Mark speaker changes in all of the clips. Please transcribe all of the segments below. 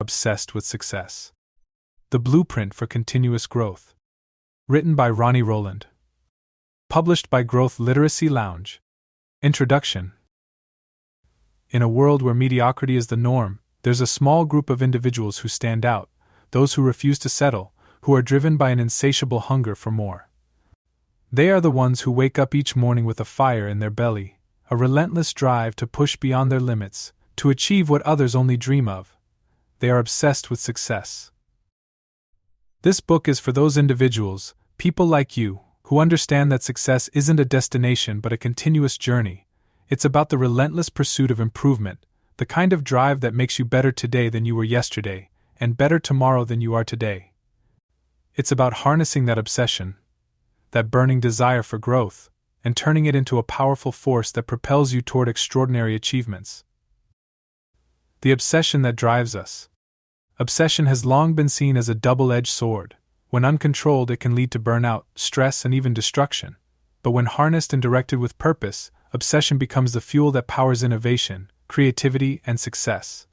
Speaker 1: obsessed with success. The Blueprint for Continuous Growth. Written by Ronnie Rowland. Published by Growth Literacy Lounge. Introduction. In a world where mediocrity is the norm, there's a small group of individuals who stand out, those who refuse to settle, who are driven by an insatiable hunger for more. They are the ones who wake up each morning with a fire in their belly, a relentless drive to push beyond their limits, to achieve what others only dream of. They are obsessed with success. This book is for those individuals, people like you, who understand that success isn't a destination but a continuous journey. It's about the relentless pursuit of improvement, the kind of drive that makes you better today than you were yesterday, and better tomorrow than you are today. It's about harnessing that obsession, that burning desire for growth, and turning it into a powerful force that propels you toward extraordinary achievements. The obsession that drives us. Obsession has long been seen as a double-edged sword. When uncontrolled, it can lead to burnout, stress, and even destruction. But when harnessed and directed with purpose, obsession becomes the fuel that powers innovation, creativity, and success.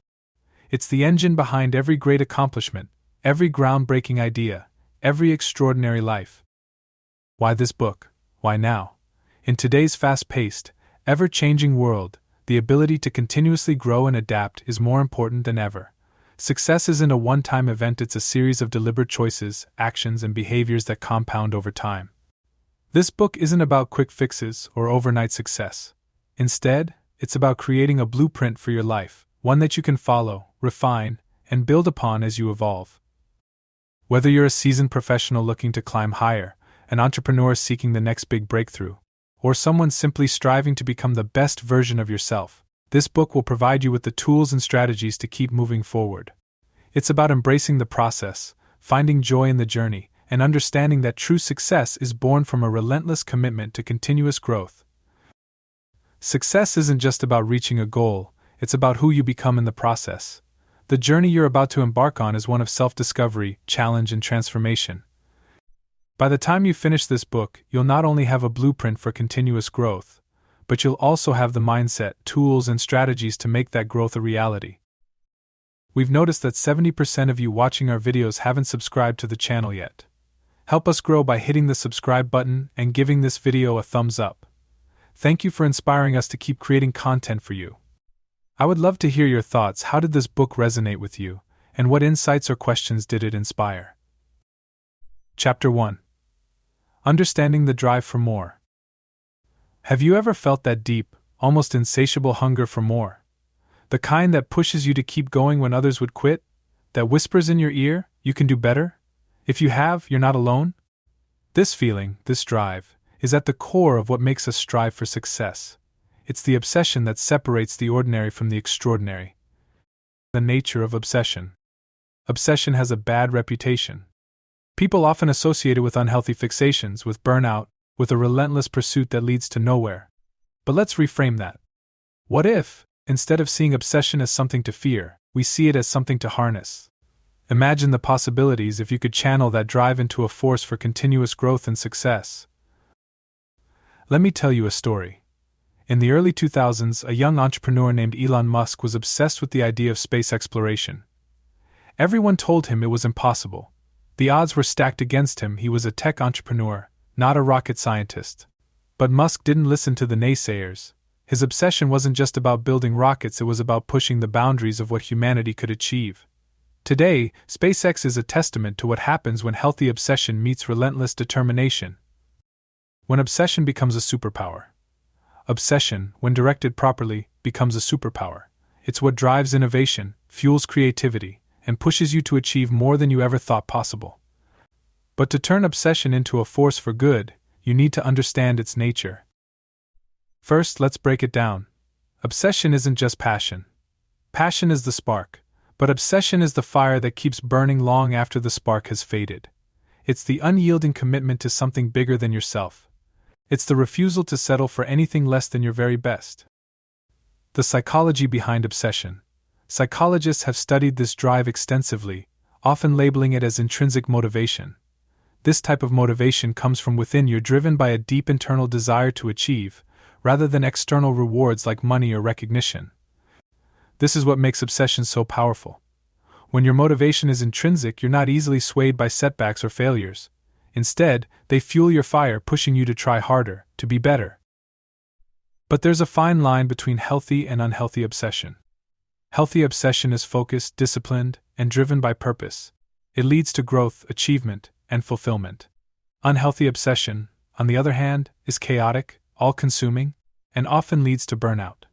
Speaker 1: It's the engine behind every great accomplishment, every groundbreaking idea, every extraordinary life. Why this book? Why now? In today's fast-paced, ever-changing world, the ability to continuously grow and adapt is more important than ever. Success isn't a one-time event, it's a series of deliberate choices, actions, and behaviors that compound over time. This book isn't about quick fixes or overnight success. Instead, it's about creating a blueprint for your life, one that you can follow, refine, and build upon as you evolve. Whether you're a seasoned professional looking to climb higher, an entrepreneur seeking the next big breakthrough, or someone simply striving to become the best version of yourself, this book will provide you with the tools and strategies to keep moving forward. It's about embracing the process, finding joy in the journey, and understanding that true success is born from a relentless commitment to continuous growth. Success isn't just about reaching a goal, it's about who you become in the process. The journey you're about to embark on is one of self-discovery, challenge, and transformation. By the time you finish this book, you'll not only have a blueprint for continuous growth, but you'll also have the mindset, tools, and strategies to make that growth a reality. We've noticed that 70% of you watching our videos haven't subscribed to the channel yet. Help us grow by hitting the subscribe button and giving this video a thumbs up. Thank you for inspiring us to keep creating content for you. I would love to hear your thoughts. How did this book resonate with you, and what insights or questions did it inspire? Chapter 1. Understanding the drive for more. Have you ever felt that deep, almost insatiable hunger for more? The kind that pushes you to keep going when others would quit? That whispers in your ear, "You can do better"? If you have, you're not alone. This feeling, this drive, is at the core of what makes us strive for success. It's the obsession that separates the ordinary from the extraordinary. The nature of obsession. Obsession has a bad reputation. People often associate it with unhealthy fixations, with burnout, with a relentless pursuit that leads to nowhere. But let's reframe that. What if, instead of seeing obsession as something to fear, we see it as something to harness? Imagine the possibilities if you could channel that drive into a force for continuous growth and success. Let me tell you a story. In the early 2000s, a young entrepreneur named Elon Musk was obsessed with the idea of space exploration. Everyone told him it was impossible. The odds were stacked against him. He was a tech entrepreneur, not a rocket scientist. But Musk didn't listen to the naysayers. His obsession wasn't just about building rockets, it was about pushing the boundaries of what humanity could achieve. Today, SpaceX is a testament to what happens when healthy obsession meets relentless determination. When obsession becomes a superpower. Obsession, when directed properly, becomes a superpower. It's what drives innovation, fuels creativity, and pushes you to achieve more than you ever thought possible. But to turn obsession into a force for good, you need to understand its nature. First, let's break it down. Obsession isn't just passion. Passion is the spark, but obsession is the fire that keeps burning long after the spark has faded. It's the unyielding commitment to something bigger than yourself. It's the refusal to settle for anything less than your very best. The psychology behind obsession. Psychologists have studied this drive extensively, often labeling it as intrinsic motivation. This type of motivation comes from within. You're driven by a deep internal desire to achieve, rather than external rewards like money or recognition. This is what makes obsession so powerful. When your motivation is intrinsic, you're not easily swayed by setbacks or failures. Instead, they fuel your fire, pushing you to try harder, to be better. But there's a fine line between healthy and unhealthy obsession. Healthy obsession is focused, disciplined, and driven by purpose. It leads to growth, achievement, and fulfillment. Unhealthy obsession, on the other hand, is chaotic, all-consuming, and often leads to burnout.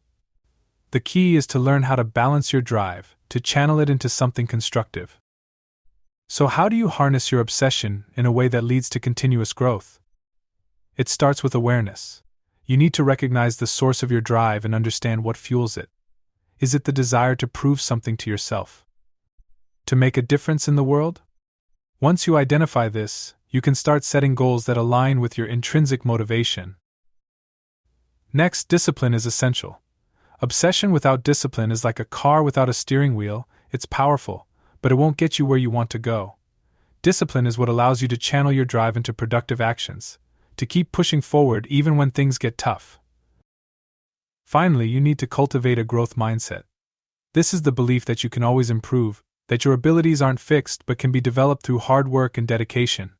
Speaker 1: The key is to learn how to balance your drive, to channel it into something constructive. So how do you harness your obsession in a way that leads to continuous growth? It starts with awareness. You need to recognize the source of your drive and understand what fuels it. Is it the desire to prove something to yourself? To make a difference in the world? Once you identify this, you can start setting goals that align with your intrinsic motivation. Next, discipline is essential. Obsession without discipline is like a car without a steering wheel. It's powerful, but it won't get you where you want to go. Discipline is what allows you to channel your drive into productive actions, to keep pushing forward even when things get tough. Finally, you need to cultivate a growth mindset. This is the belief that you can always improve, that your abilities aren't fixed but can be developed through hard work and dedication.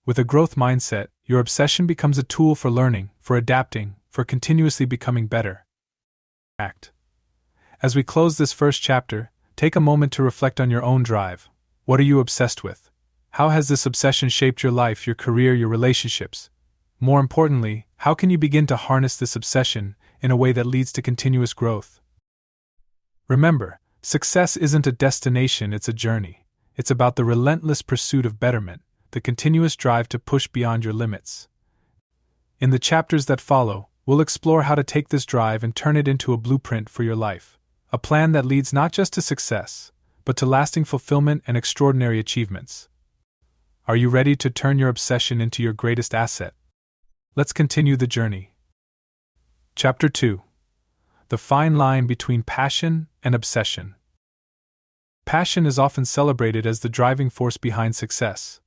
Speaker 1: With a growth mindset, your obsession becomes a tool for learning, for adapting, for continuously becoming better. As we close this first chapter, take a moment to reflect on your own drive. What are you obsessed with? How has this obsession shaped your life, your career, your relationships? More importantly, how can you begin to harness this obsession in a way that leads to continuous growth? Remember, success isn't a destination, it's a journey. It's about the relentless pursuit of betterment, the continuous drive to push beyond your limits. In the chapters that follow, we'll explore how to take this drive and turn it into a blueprint for your life, a plan that leads not just to success, but to lasting fulfillment and extraordinary achievements. Are you ready to turn your obsession into your greatest asset? Let's continue the journey. Chapter 2. The fine line between passion and obsession. Passion is often celebrated as the driving force behind success.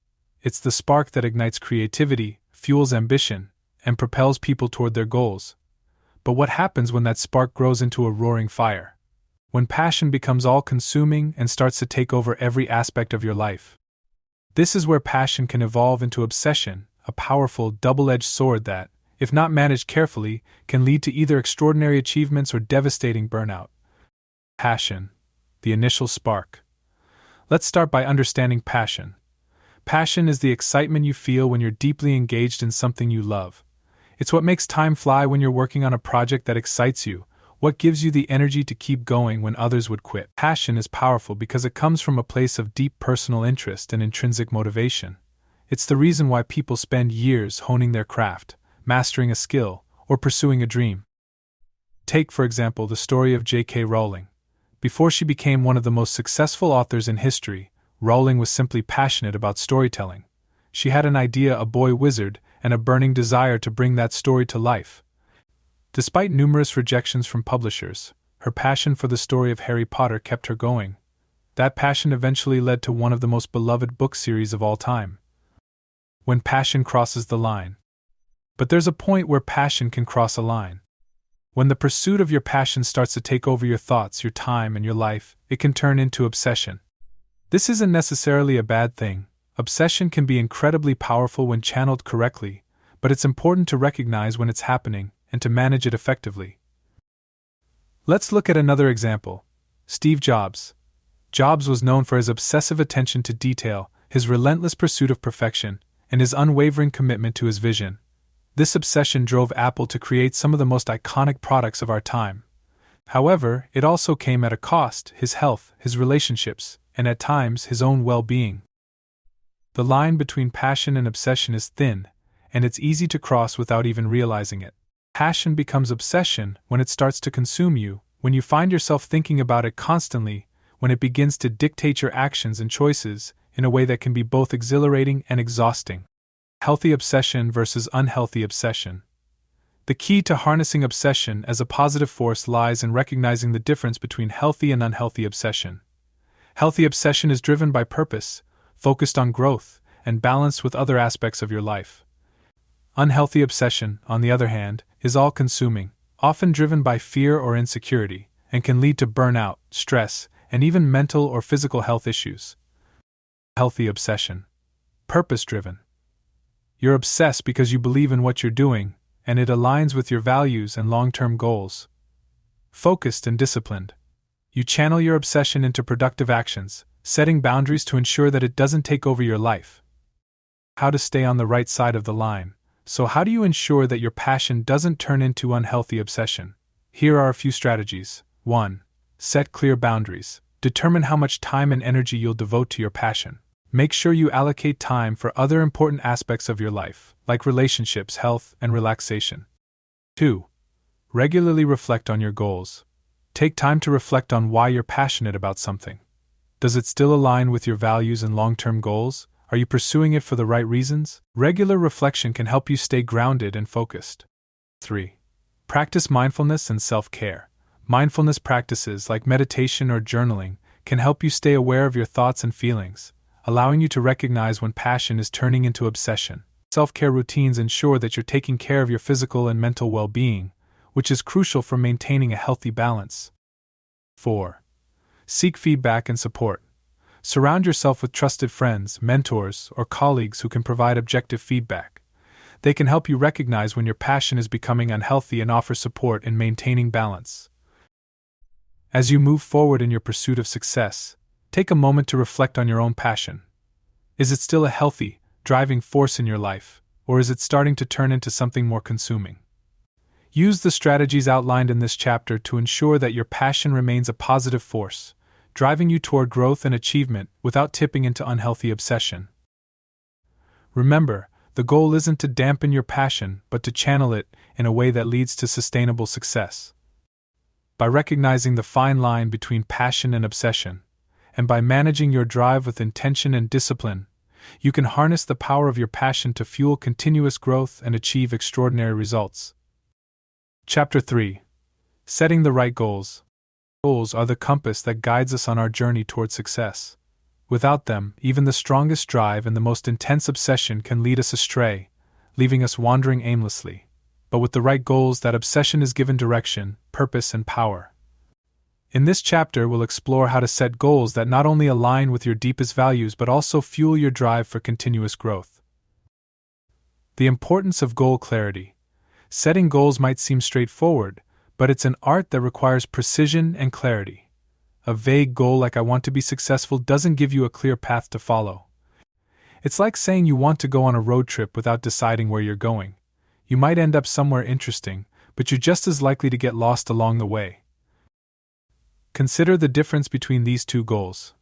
Speaker 1: It's the spark that ignites creativity, fuels ambition, and propels people toward their goals. But what happens when that spark grows into a roaring fire? When passion becomes all-consuming and starts to take over every aspect of your life? This is where passion can evolve into obsession, a powerful, double-edged sword that, if not managed carefully, can lead to either extraordinary achievements or devastating burnout. Passion, the initial spark. Let's start by understanding passion. Passion is the excitement you feel when you're deeply engaged in something you love. It's what makes time fly when you're working on a project that excites you, what gives you the energy to keep going when others would quit. Passion is powerful because it comes from a place of deep personal interest and intrinsic motivation. It's the reason why people spend years honing their craft, mastering a skill, or pursuing a dream. Take, for example, the story of J.K. Rowling. Before she became one of the most successful authors in history, Rowling was simply passionate about storytelling. She had an idea, a boy wizard, and a burning desire to bring that story to life. Despite numerous rejections from publishers, her passion for the story of Harry Potter kept her going. That passion eventually led to one of the most beloved book series of all time. When passion crosses the line. But there's a point where passion can cross a line. When the pursuit of your passion starts to take over your thoughts, your time, and your life, it can turn into obsession. This isn't necessarily a bad thing. Obsession can be incredibly powerful when channeled correctly, but it's important to recognize when it's happening and to manage it effectively. Let's look at another example. Steve Jobs. Jobs was known for his obsessive attention to detail, his relentless pursuit of perfection, and his unwavering commitment to his vision. This obsession drove Apple to create some of the most iconic products of our time. However, it also came at a cost: his health, his relationships, and at times his own well-being. The line between passion and obsession is thin, and it's easy to cross without even realizing it. Passion becomes obsession when it starts to consume you, when you find yourself thinking about it constantly, when it begins to dictate your actions and choices in a way that can be both exhilarating and exhausting. Healthy obsession versus unhealthy obsession. The key to harnessing obsession as a positive force lies in recognizing the difference between healthy and unhealthy obsession. Healthy obsession is driven by purpose, focused on growth, and balanced with other aspects of your life. Unhealthy obsession, on the other hand, is all-consuming, often driven by fear or insecurity, and can lead to burnout, stress, and even mental or physical health issues. Healthy obsession. Purpose-driven. You're obsessed because you believe in what you're doing, and it aligns with your values and long-term goals. Focused and disciplined. You channel your obsession into productive actions, setting boundaries to ensure that it doesn't take over your life. How to stay on the right side of the line. So how do you ensure that your passion doesn't turn into unhealthy obsession? Here are a few strategies. 1. Set clear boundaries. Determine how much time and energy you'll devote to your passion. Make sure you allocate time for other important aspects of your life, like relationships, health, and relaxation. 2. Regularly reflect on your goals. Take time to reflect on why you're passionate about something. Does it still align with your values and long-term goals? Are you pursuing it for the right reasons? Regular reflection can help you stay grounded and focused. 3. Practice mindfulness and self-care. Mindfulness practices like meditation or journaling can help you stay aware of your thoughts and feelings, allowing you to recognize when passion is turning into obsession. Self-care routines ensure that you're taking care of your physical and mental well-being, which is crucial for maintaining a healthy balance. 4. Seek feedback and support. Surround yourself with trusted friends, mentors, or colleagues who can provide objective feedback. They can help you recognize when your passion is becoming unhealthy and offer support in maintaining balance. As you move forward in your pursuit of success, take a moment to reflect on your own passion. Is it still a healthy, driving force in your life, or is it starting to turn into something more consuming? Use the strategies outlined in this chapter to ensure that your passion remains a positive force, driving you toward growth and achievement without tipping into unhealthy obsession. Remember, the goal isn't to dampen your passion, but to channel it in a way that leads to sustainable success. By recognizing the fine line between passion and obsession, and by managing your drive with intention and discipline, you can harness the power of your passion to fuel continuous growth and achieve extraordinary results. Chapter 3. Setting the right goals. Goals are the compass that guides us on our journey toward success. Without them, even the strongest drive and the most intense obsession can lead us astray, leaving us wandering aimlessly. But with the right goals, that obsession is given direction, purpose, and power. In this chapter, we'll explore how to set goals that not only align with your deepest values but also fuel your drive for continuous growth. The importance of goal clarity. Setting goals might seem straightforward, but it's an art that requires precision and clarity. A vague goal like "I want to be successful" doesn't give you a clear path to follow. It's like saying you want to go on a road trip without deciding where you're going. You might end up somewhere interesting, but you're just as likely to get lost along the way. Consider the difference between these two goals.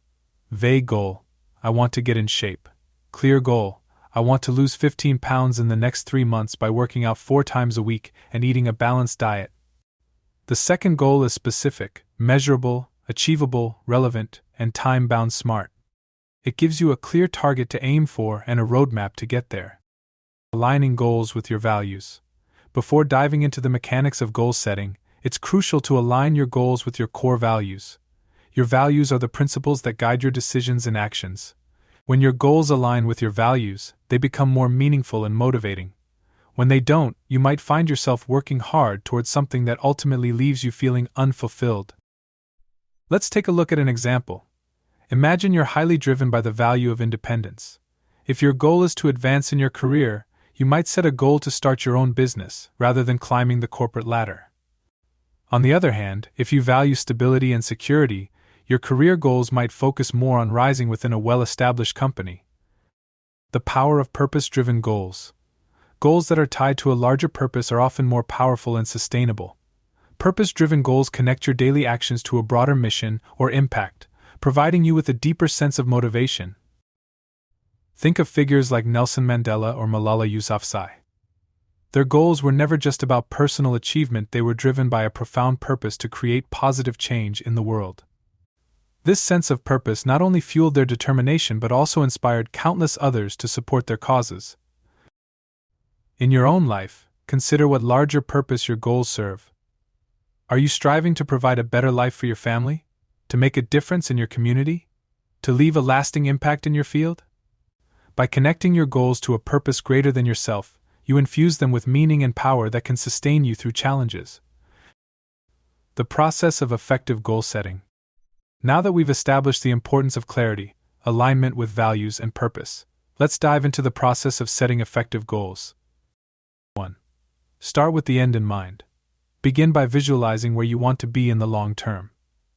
Speaker 1: Vague goal: I want to get in shape. Clear goal: I want to lose 15 pounds in the next 3 months by working out 4 times a week and eating a balanced diet. The second goal is specific, measurable, achievable, relevant, and time-bound. Smart. It gives you a clear target to aim for and a roadmap to get there. Aligning goals with your values. Before diving into the mechanics of goal setting, it's crucial to align your goals with your core values. Your values are the principles that guide your decisions and actions. When your goals align with your values, they become more meaningful and motivating. When they don't, you might find yourself working hard towards something that ultimately leaves you feeling unfulfilled. Let's take a look at an example. Imagine you're highly driven by the value of independence. If your goal is to advance in your career, you might set a goal to start your own business, rather than climbing the corporate ladder. On the other hand, if you value stability and security, your career goals might focus more on rising within a well-established company. The power of purpose-driven goals. Goals that are tied to a larger purpose are often more powerful and sustainable. Purpose-driven goals connect your daily actions to a broader mission or impact, providing you with a deeper sense of motivation. Think of figures like Nelson Mandela or Malala Yousafzai. Their goals were never just about personal achievement, they were driven by a profound purpose to create positive change in the world. This sense of purpose not only fueled their determination but also inspired countless others to support their causes. In your own life, consider what larger purpose your goals serve. Are you striving to provide a better life for your family? To make a difference in your community? To leave a lasting impact in your field? By connecting your goals to a purpose greater than yourself, you infuse them with meaning and power that can sustain you through challenges. The process of effective goal setting. Now that we've established the importance of clarity, alignment with values and purpose, let's dive into the process of setting effective goals. 1. Start with the end in mind. Begin by visualizing where you want to be in the long term.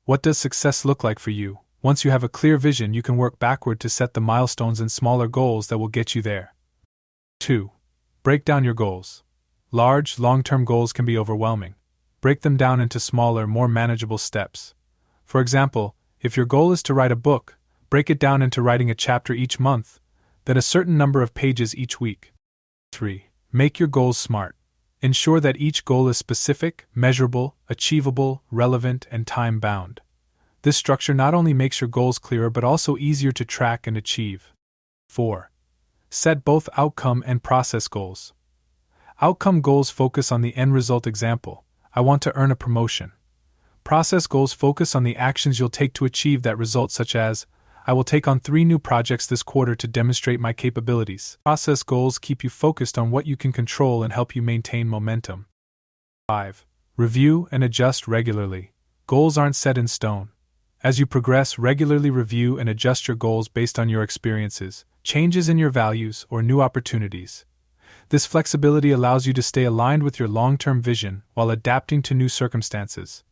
Speaker 1: What does success look like for you? Once you have a clear vision, you can work backward to set the milestones and smaller goals that will get you there. 2. Break down your goals. Large, long-term goals can be overwhelming. Break them down into smaller, more manageable steps. For example, if your goal is to write a book, break it down into writing a chapter each month, then a certain number of pages each week. 3. Make your goals SMART. Ensure that each goal is specific, measurable, achievable, relevant, and time-bound. This structure not only makes your goals clearer but also easier to track and achieve. 4. Set both outcome and process goals. Outcome goals focus on the end result. Example: I want to earn a promotion. Process goals focus on the actions you'll take to achieve that result, such as, I will take on 3 new projects this quarter to demonstrate my capabilities. Process goals keep you focused on what you can control and help you maintain momentum. 5. Review and adjust regularly. Goals aren't set in stone. As you progress, regularly review and adjust your goals based on your experiences, changes in your values, or new opportunities. This flexibility allows you to stay aligned with your long-term vision while adapting to new circumstances.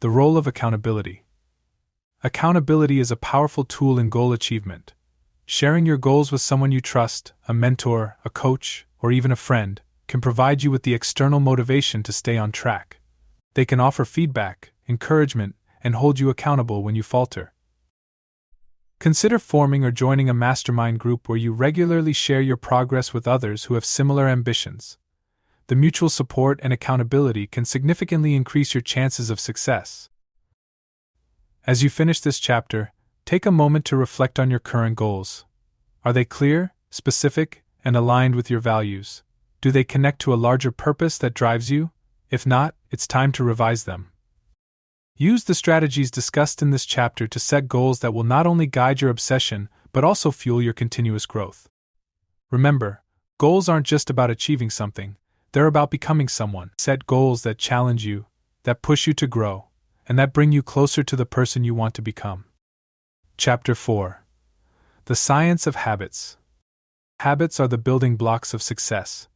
Speaker 1: The role of accountability. Accountability is a powerful tool in goal achievement. Sharing your goals with someone you trust, a mentor, a coach, or even a friend, can provide you with the external motivation to stay on track. They can offer feedback, encouragement, and hold you accountable when you falter. Consider forming or joining a mastermind group where you regularly share your progress with others who have similar ambitions. The mutual support and accountability can significantly increase your chances of success. As you finish this chapter, take a moment to reflect on your current goals. Are they clear, specific, and aligned with your values? Do they connect to a larger purpose that drives you? If not, it's time to revise them. Use the strategies discussed in this chapter to set goals that will not only guide your obsession, but also fuel your continuous growth. Remember, goals aren't just about achieving something, they're about becoming someone. Set goals that challenge you, that push you to grow, and that bring you closer to the person you want to become. Chapter 4. The Science of Habits. Habits are the building blocks of success.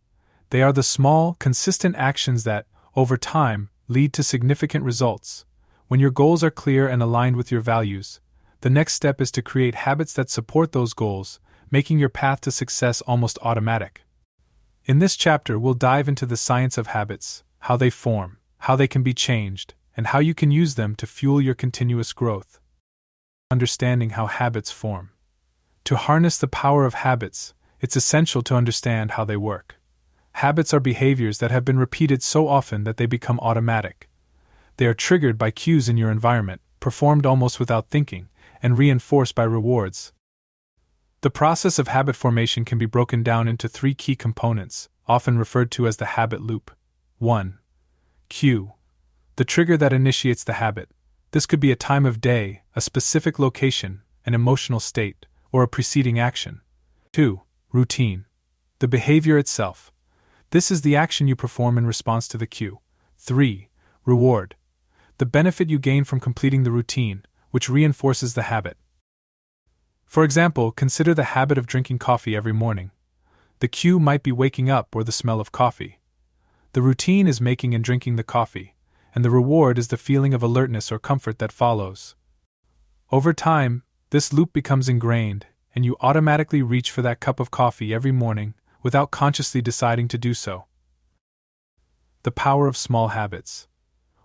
Speaker 1: They are the small, consistent actions that, over time, lead to significant results. When your goals are clear and aligned with your values, the next step is to create habits that support those goals, making your path to success almost automatic. In this chapter, we'll dive into the science of habits, how they form, how they can be changed, and how you can use them to fuel your continuous growth. Understanding how habits form. To harness the power of habits, it's essential to understand how they work. Habits are behaviors that have been repeated so often that they become automatic. They are triggered by cues in your environment, performed almost without thinking, and reinforced by rewards. The process of habit formation can be broken down into 3 key components, often referred to as the habit loop. 1. Cue. The trigger that initiates the habit. This could be a time of day, a specific location, an emotional state, or a preceding action. 2. Routine. The behavior itself. This is the action you perform in response to the cue. 3. Reward. The benefit you gain from completing the routine, which reinforces the habit. For example, consider the habit of drinking coffee every morning. The cue might be waking up or the smell of coffee. The routine is making and drinking the coffee, and the reward is the feeling of alertness or comfort that follows. Over time, this loop becomes ingrained, and you automatically reach for that cup of coffee every morning without consciously deciding to do so. The power of small habits.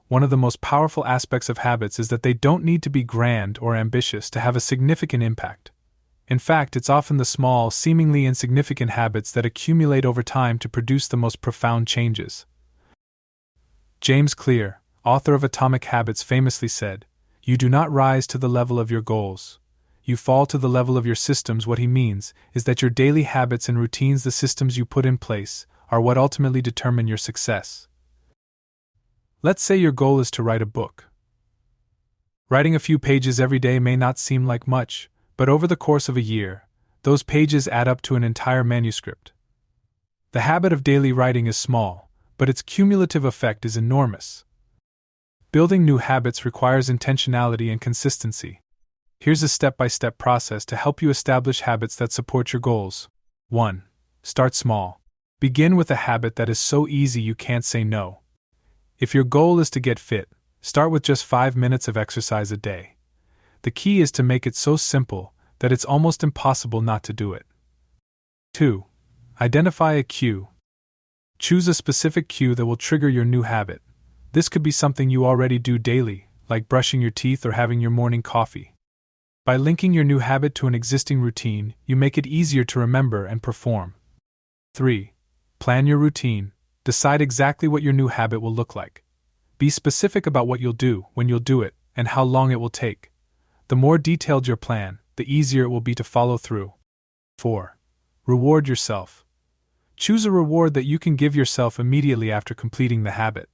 Speaker 1: One of the most powerful aspects of habits is that they don't need to be grand or ambitious to have a significant impact. In fact, it's often the small, seemingly insignificant habits that accumulate over time to produce the most profound changes. James Clear, author of Atomic Habits, famously said, "You do not rise to the level of your goals. You fall to the level of your systems." What he means is that your daily habits and routines, the systems you put in place, are what ultimately determine your success. Let's say your goal is to write a book. Writing a few pages every day may not seem like much, but over the course of a year, those pages add up to an entire manuscript. The habit of daily writing is small, but its cumulative effect is enormous. Building new habits requires intentionality and consistency. Here's a step-by-step process to help you establish habits that support your goals. 1. Start small. Begin with a habit that is so easy you can't say no. If your goal is to get fit, start with just 5 minutes of exercise a day. The key is to make it so simple that it's almost impossible not to do it. 2. Identify a cue. Choose a specific cue that will trigger your new habit. This could be something you already do daily, like brushing your teeth or having your morning coffee. By linking your new habit to an existing routine, you make it easier to remember and perform. 3. Plan your routine. Decide exactly what your new habit will look like. Be specific about what you'll do, when you'll do it, and how long it will take. The more detailed your plan, the easier it will be to follow through. 4. Reward yourself. Choose a reward that you can give yourself immediately after completing the habit.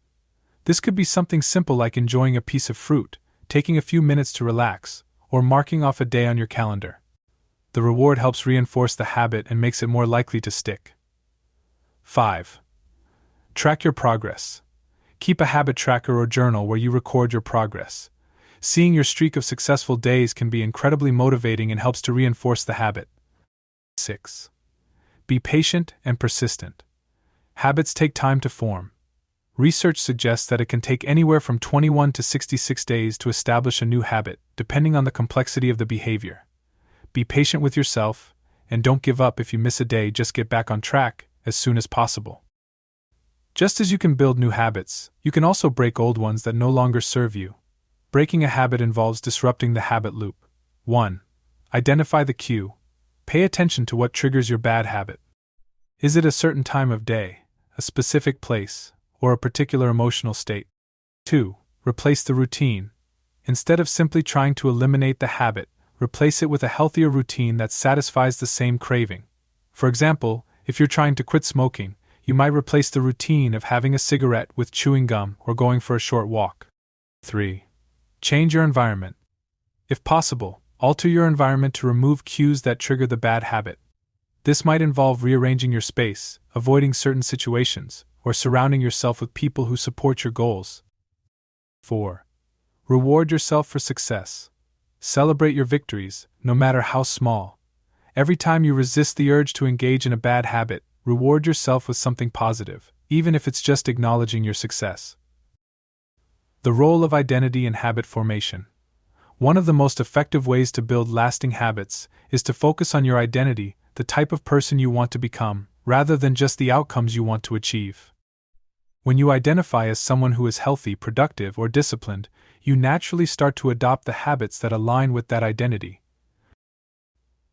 Speaker 1: This could be something simple like enjoying a piece of fruit, taking a few minutes to relax, or marking off a day on your calendar. The reward helps reinforce the habit and makes it more likely to stick. 5. Track your progress. Keep a habit tracker or journal where you record your progress. Seeing your streak of successful days can be incredibly motivating and helps to reinforce the habit. 6. Be patient and persistent. Habits take time to form. Research suggests that it can take anywhere from 21 to 66 days to establish a new habit, depending on the complexity of the behavior. Be patient with yourself, and don't give up if you miss a day. Just get back on track as soon as possible. Just as you can build new habits, you can also break old ones that no longer serve you. Breaking a habit involves disrupting the habit loop. 1. Identify the cue. Pay attention to what triggers your bad habit. Is it a certain time of day, a specific place, or a particular emotional state? 2. Replace the routine. Instead of simply trying to eliminate the habit, replace it with a healthier routine that satisfies the same craving. For example, if you're trying to quit smoking, you might replace the routine of having a cigarette with chewing gum or going for a short walk. 3. Change your environment. If possible, alter your environment to remove cues that trigger the bad habit. This might involve rearranging your space, avoiding certain situations, or surrounding yourself with people who support your goals. 4. Reward yourself for success. Celebrate your victories, no matter how small. Every time you resist the urge to engage in a bad habit, reward yourself with something positive, even if it's just acknowledging your success. The role of identity in habit formation. One of the most effective ways to build lasting habits is to focus on your identity, the type of person you want to become, rather than just the outcomes you want to achieve. When you identify as someone who is healthy, productive, or disciplined, you naturally start to adopt the habits that align with that identity.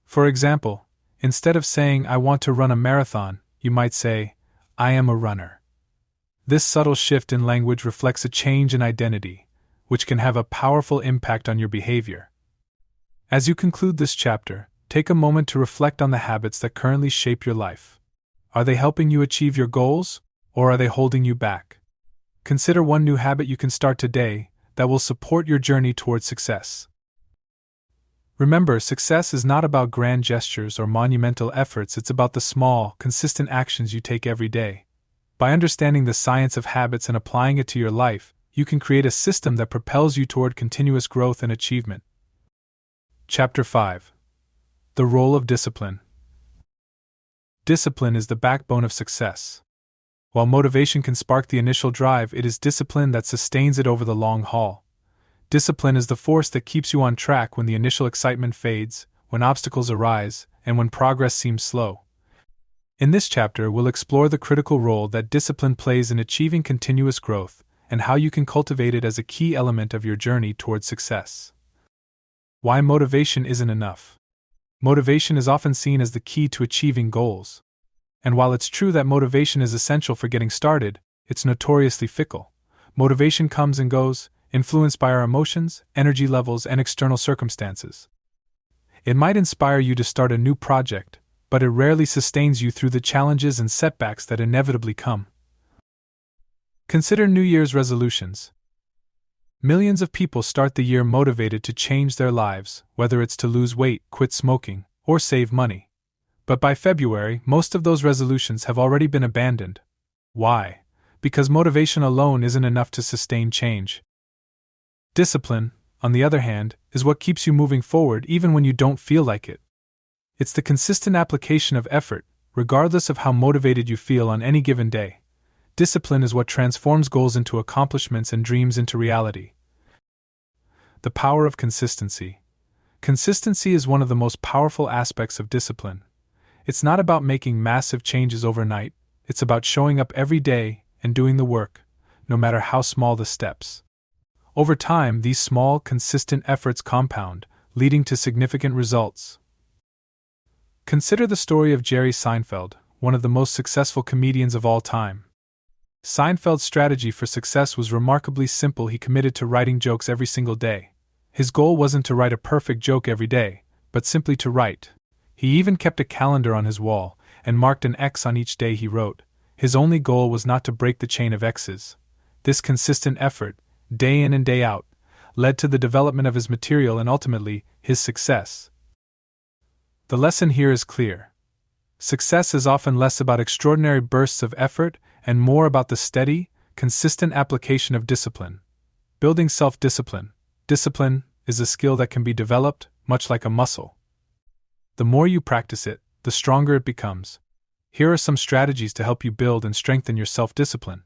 Speaker 1: For example, instead of saying, "I want to run a marathon," you might say, "I am a runner." This subtle shift in language reflects a change in identity, which can have a powerful impact on your behavior. As you conclude this chapter, take a moment to reflect on the habits that currently shape your life. Are they helping you achieve your goals, or are they holding you back? Consider one new habit you can start today that will support your journey towards success. Remember, success is not about grand gestures or monumental efforts, it's about the small, consistent actions you take every day. By understanding the science of habits and applying it to your life, you can create a system that propels you toward continuous growth and achievement. Chapter 5. The role of discipline. Discipline is the backbone of success. While motivation can spark the initial drive, it is discipline that sustains it over the long haul. Discipline is the force that keeps you on track when the initial excitement fades, when obstacles arise, and when progress seems slow. In this chapter, we'll explore the critical role that discipline plays in achieving continuous growth, and how you can cultivate it as a key element of your journey towards success. Why motivation isn't enough. Motivation is often seen as the key to achieving goals. And while it's true that motivation is essential for getting started, it's notoriously fickle. Motivation comes and goes, influenced by our emotions, energy levels, and external circumstances. It might inspire you to start a new project, but it rarely sustains you through the challenges and setbacks that inevitably come. Consider New Year's resolutions. Millions of people start the year motivated to change their lives, whether it's to lose weight, quit smoking, or save money. But by February, most of those resolutions have already been abandoned. Why? Because motivation alone isn't enough to sustain change. Discipline, on the other hand, is what keeps you moving forward even when you don't feel like it. It's the consistent application of effort, regardless of how motivated you feel on any given day. Discipline is what transforms goals into accomplishments and dreams into reality. The power of consistency. Consistency is one of the most powerful aspects of discipline. It's not about making massive changes overnight, it's about showing up every day and doing the work, no matter how small the steps. Over time, these small, consistent efforts compound, leading to significant results. Consider the story of Jerry Seinfeld, one of the most successful comedians of all time. Seinfeld's strategy for success was remarkably simple. He committed to writing jokes every single day. His goal wasn't to write a perfect joke every day, but simply to write. He even kept a calendar on his wall, and marked an X on each day he wrote. His only goal was not to break the chain of X's. This consistent effort, day in and day out, led to the development of his material and ultimately, his success. The lesson here is clear. Success is often less about extraordinary bursts of effort and more about the steady, consistent application of discipline. Building self-discipline. Discipline is a skill that can be developed, much like a muscle. The more you practice it, the stronger it becomes. Here are some strategies to help you build and strengthen your self-discipline.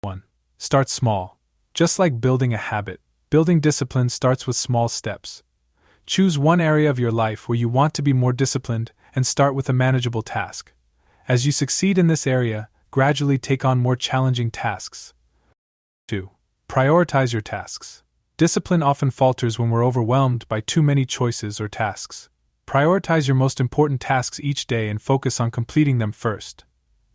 Speaker 1: 1. Start small. Just like building a habit, building discipline starts with small steps. Choose one area of your life where you want to be more disciplined and start with a manageable task. As you succeed in this area, gradually take on more challenging tasks. 2. Prioritize your tasks. Discipline often falters when we're overwhelmed by too many choices or tasks. Prioritize your most important tasks each day and focus on completing them first.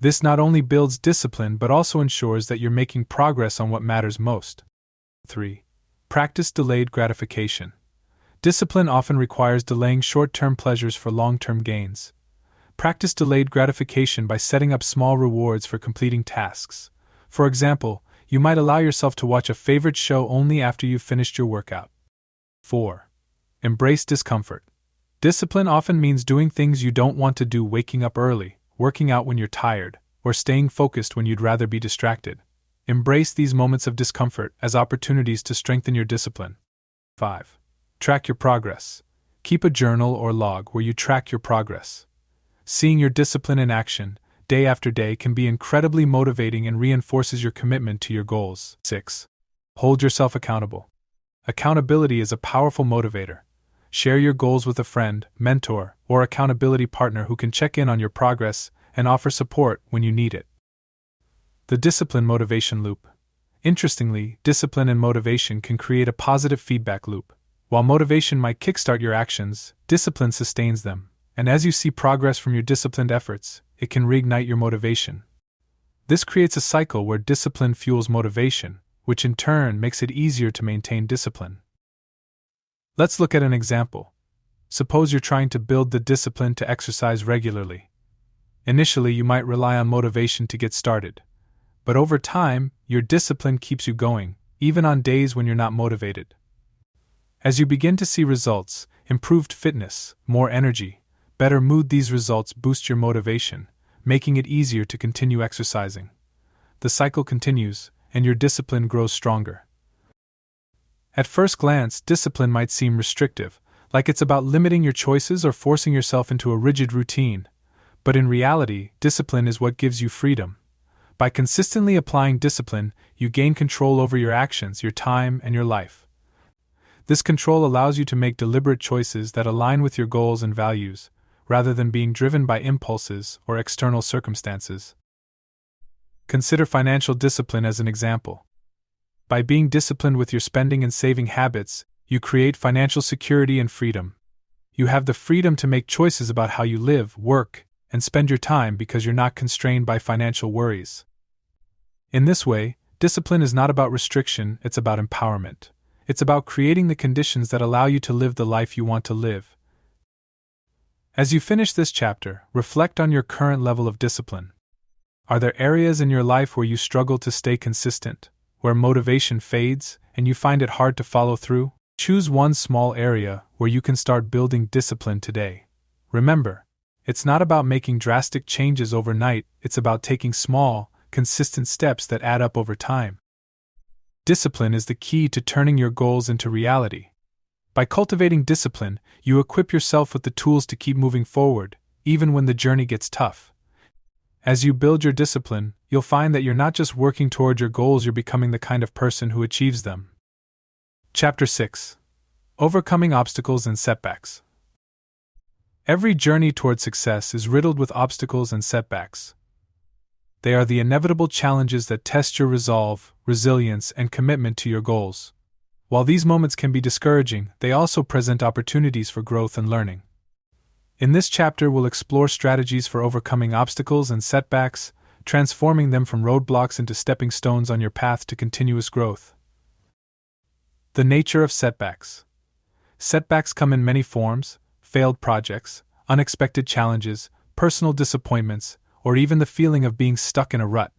Speaker 1: This not only builds discipline but also ensures that you're making progress on what matters most. 3. Practice delayed gratification. Discipline often requires delaying short-term pleasures for long-term gains. Practice delayed gratification by setting up small rewards for completing tasks. For example, you might allow yourself to watch a favorite show only after you've finished your workout. 4. Embrace discomfort. Discipline often means doing things you don't want to do, waking up early, working out when you're tired, or staying focused when you'd rather be distracted. Embrace these moments of discomfort as opportunities to strengthen your discipline. 5. Track your progress. Keep a journal or log where you track your progress. Seeing your discipline in action, day after day, can be incredibly motivating and reinforces your commitment to your goals. 6. Hold yourself accountable. Accountability is a powerful motivator. Share your goals with a friend, mentor, or accountability partner who can check in on your progress and offer support when you need it. The discipline motivation loop. Interestingly, discipline and motivation can create a positive feedback loop. While motivation might kickstart your actions, discipline sustains them, and as you see progress from your disciplined efforts, it can reignite your motivation. This creates a cycle where discipline fuels motivation, which in turn makes it easier to maintain discipline. Let's look at an example. Suppose you're trying to build the discipline to exercise regularly. Initially, you might rely on motivation to get started. But over time, your discipline keeps you going, even on days when you're not motivated. As you begin to see results, improved fitness, more energy, better mood, these results boost your motivation, making it easier to continue exercising. The cycle continues, and your discipline grows stronger. At first glance, discipline might seem restrictive, like it's about limiting your choices or forcing yourself into a rigid routine. But in reality, discipline is what gives you freedom. By consistently applying discipline, you gain control over your actions, your time, and your life. This control allows you to make deliberate choices that align with your goals and values, rather than being driven by impulses or external circumstances. Consider financial discipline as an example. By being disciplined with your spending and saving habits, you create financial security and freedom. You have the freedom to make choices about how you live, work, and spend your time because you're not constrained by financial worries. In this way, discipline is not about restriction, it's about empowerment. It's about creating the conditions that allow you to live the life you want to live. As you finish this chapter, reflect on your current level of discipline. Are there areas in your life where you struggle to stay consistent, where motivation fades, and you find it hard to follow through? Choose one small area where you can start building discipline today. Remember, it's not about making drastic changes overnight, it's about taking small, consistent steps that add up over time. Discipline is the key to turning your goals into reality. By cultivating discipline, you equip yourself with the tools to keep moving forward, even when the journey gets tough. As you build your discipline, you'll find that you're not just working toward your goals, you're becoming the kind of person who achieves them. Chapter 6. Overcoming Obstacles and Setbacks. Every journey toward success is riddled with obstacles and setbacks. They are the inevitable challenges that test your resolve, resilience, and commitment to your goals. While these moments can be discouraging, they also present opportunities for growth and learning. In this chapter, we'll explore strategies for overcoming obstacles and setbacks, transforming them from roadblocks into stepping stones on your path to continuous growth. The nature of setbacks. Setbacks come in many forms: failed projects, unexpected challenges, personal disappointments, or even the feeling of being stuck in a rut.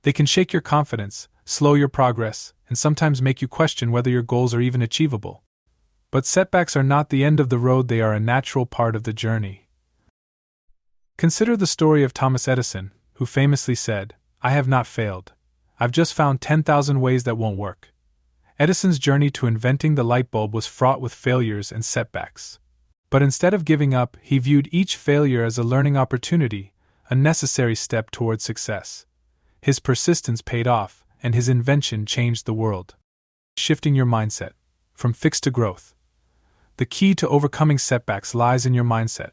Speaker 1: They can shake your confidence, slow your progress, and sometimes make you question whether your goals are even achievable. But setbacks are not the end of the road, they are a natural part of the journey. Consider the story of Thomas Edison, who famously said, "I have not failed. I've just found 10,000 ways that won't work." Edison's journey to inventing the light bulb was fraught with failures and setbacks. But instead of giving up, he viewed each failure as a learning opportunity, a necessary step towards success. His persistence paid off, and his invention changed the world. Shifting your mindset from fixed to growth. The key to overcoming setbacks lies in your mindset.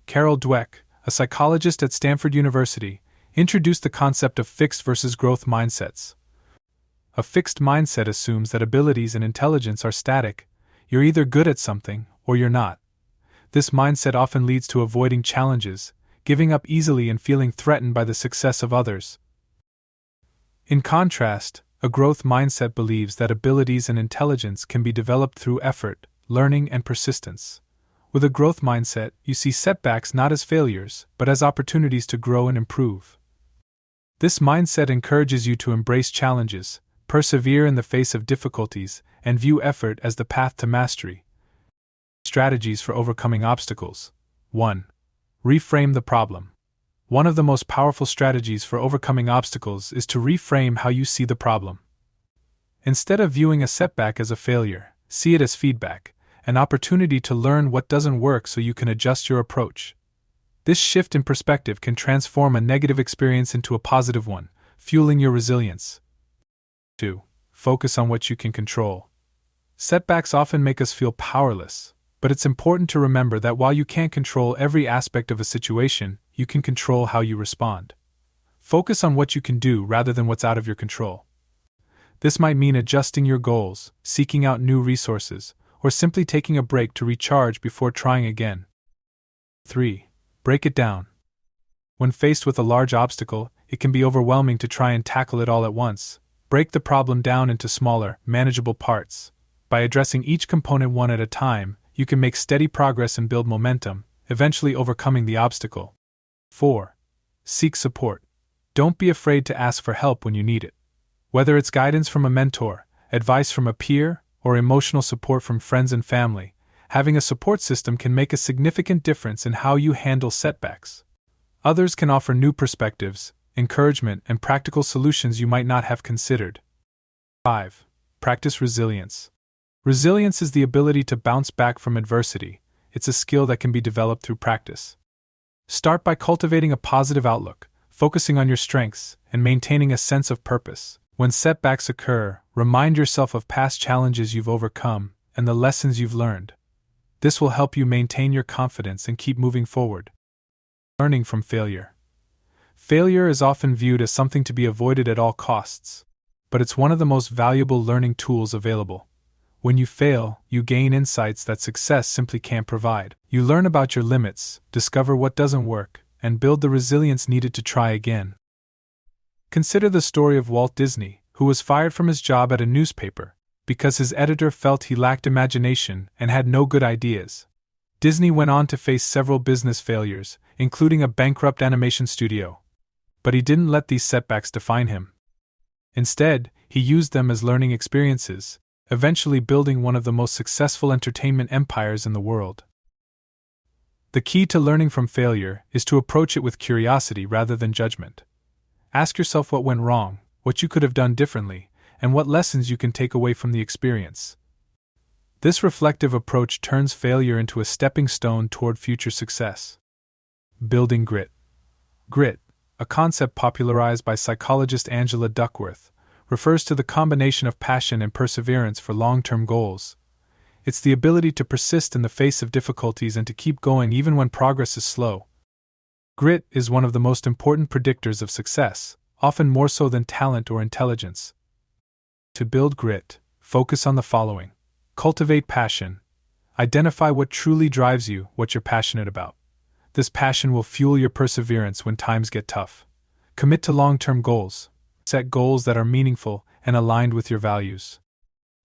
Speaker 1: Carol Dweck, a psychologist at Stanford University, introduced the concept of fixed versus growth mindsets. A fixed mindset assumes that abilities and intelligence are static. You're either good at something, or you're not. This mindset often leads to avoiding challenges, giving up easily, and feeling threatened by the success of others. In contrast, a growth mindset believes that abilities and intelligence can be developed through effort, learning, and persistence. With a growth mindset, you see setbacks not as failures, but as opportunities to grow and improve. This mindset encourages you to embrace challenges, persevere in the face of difficulties, and view effort as the path to mastery. Strategies for overcoming obstacles. 1. Reframe the problem. One of the most powerful strategies for overcoming obstacles is to reframe how you see the problem. Instead of viewing a setback as a failure, see it as feedback, an opportunity to learn what doesn't work so you can adjust your approach. This shift in perspective can transform a negative experience into a positive one, fueling your resilience. 2. Focus on what you can control. Setbacks often make us feel powerless, but it's important to remember that while you can't control every aspect of a situation, you can control how you respond. Focus on what you can do rather than what's out of your control. This might mean adjusting your goals, seeking out new resources, or simply taking a break to recharge before trying again. 3. Break it down. When faced with a large obstacle, it can be overwhelming to try and tackle it all at once. Break the problem down into smaller, manageable parts. By addressing each component one at a time, you can make steady progress and build momentum, eventually overcoming the obstacle. 4. Seek support. Don't be afraid to ask for help when you need it. Whether it's guidance from a mentor, advice from a peer, or emotional support from friends and family, having a support system can make a significant difference in how you handle setbacks. Others can offer new perspectives, encouragement, and practical solutions you might not have considered. 5. Practice resilience. Resilience is the ability to bounce back from adversity. It's a skill that can be developed through practice. Start by cultivating a positive outlook, focusing on your strengths, and maintaining a sense of purpose. When setbacks occur, remind yourself of past challenges you've overcome and the lessons you've learned. This will help you maintain your confidence and keep moving forward. Learning from failure. Failure is often viewed as something to be avoided at all costs, but it's one of the most valuable learning tools available. When you fail, you gain insights that success simply can't provide. You learn about your limits, discover what doesn't work, and build the resilience needed to try again. Consider the story of Walt Disney, who was fired from his job at a newspaper because his editor felt he lacked imagination and had no good ideas. Disney went on to face several business failures, including a bankrupt animation studio. But he didn't let these setbacks define him. Instead, he used them as learning experiences, eventually building one of the most successful entertainment empires in the world. The key to learning from failure is to approach it with curiosity rather than judgment. Ask yourself what went wrong, what you could have done differently, and what lessons you can take away from the experience. This reflective approach turns failure into a stepping stone toward future success. Building grit. Grit, a concept popularized by psychologist Angela Duckworth, refers to the combination of passion and perseverance for long-term goals. It's the ability to persist in the face of difficulties and to keep going even when progress is slow. Grit is one of the most important predictors of success, often more so than talent or intelligence. To build grit, focus on the following. Cultivate passion. Identify what truly drives you, what you're passionate about. This passion will fuel your perseverance when times get tough. Commit to long-term goals. Set goals that are meaningful and aligned with your values.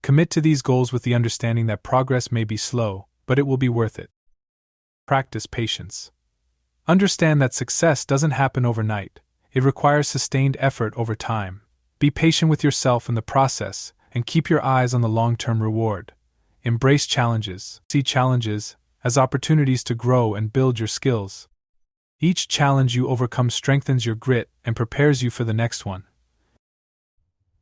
Speaker 1: Commit to these goals with the understanding that progress may be slow, but it will be worth it. Practice patience. Understand that success doesn't happen overnight. It requires sustained effort over time. Be patient with yourself in the process, and keep your eyes on the long-term reward. Embrace challenges. See challenges as opportunities to grow and build your skills. Each challenge you overcome strengthens your grit and prepares you for the next one.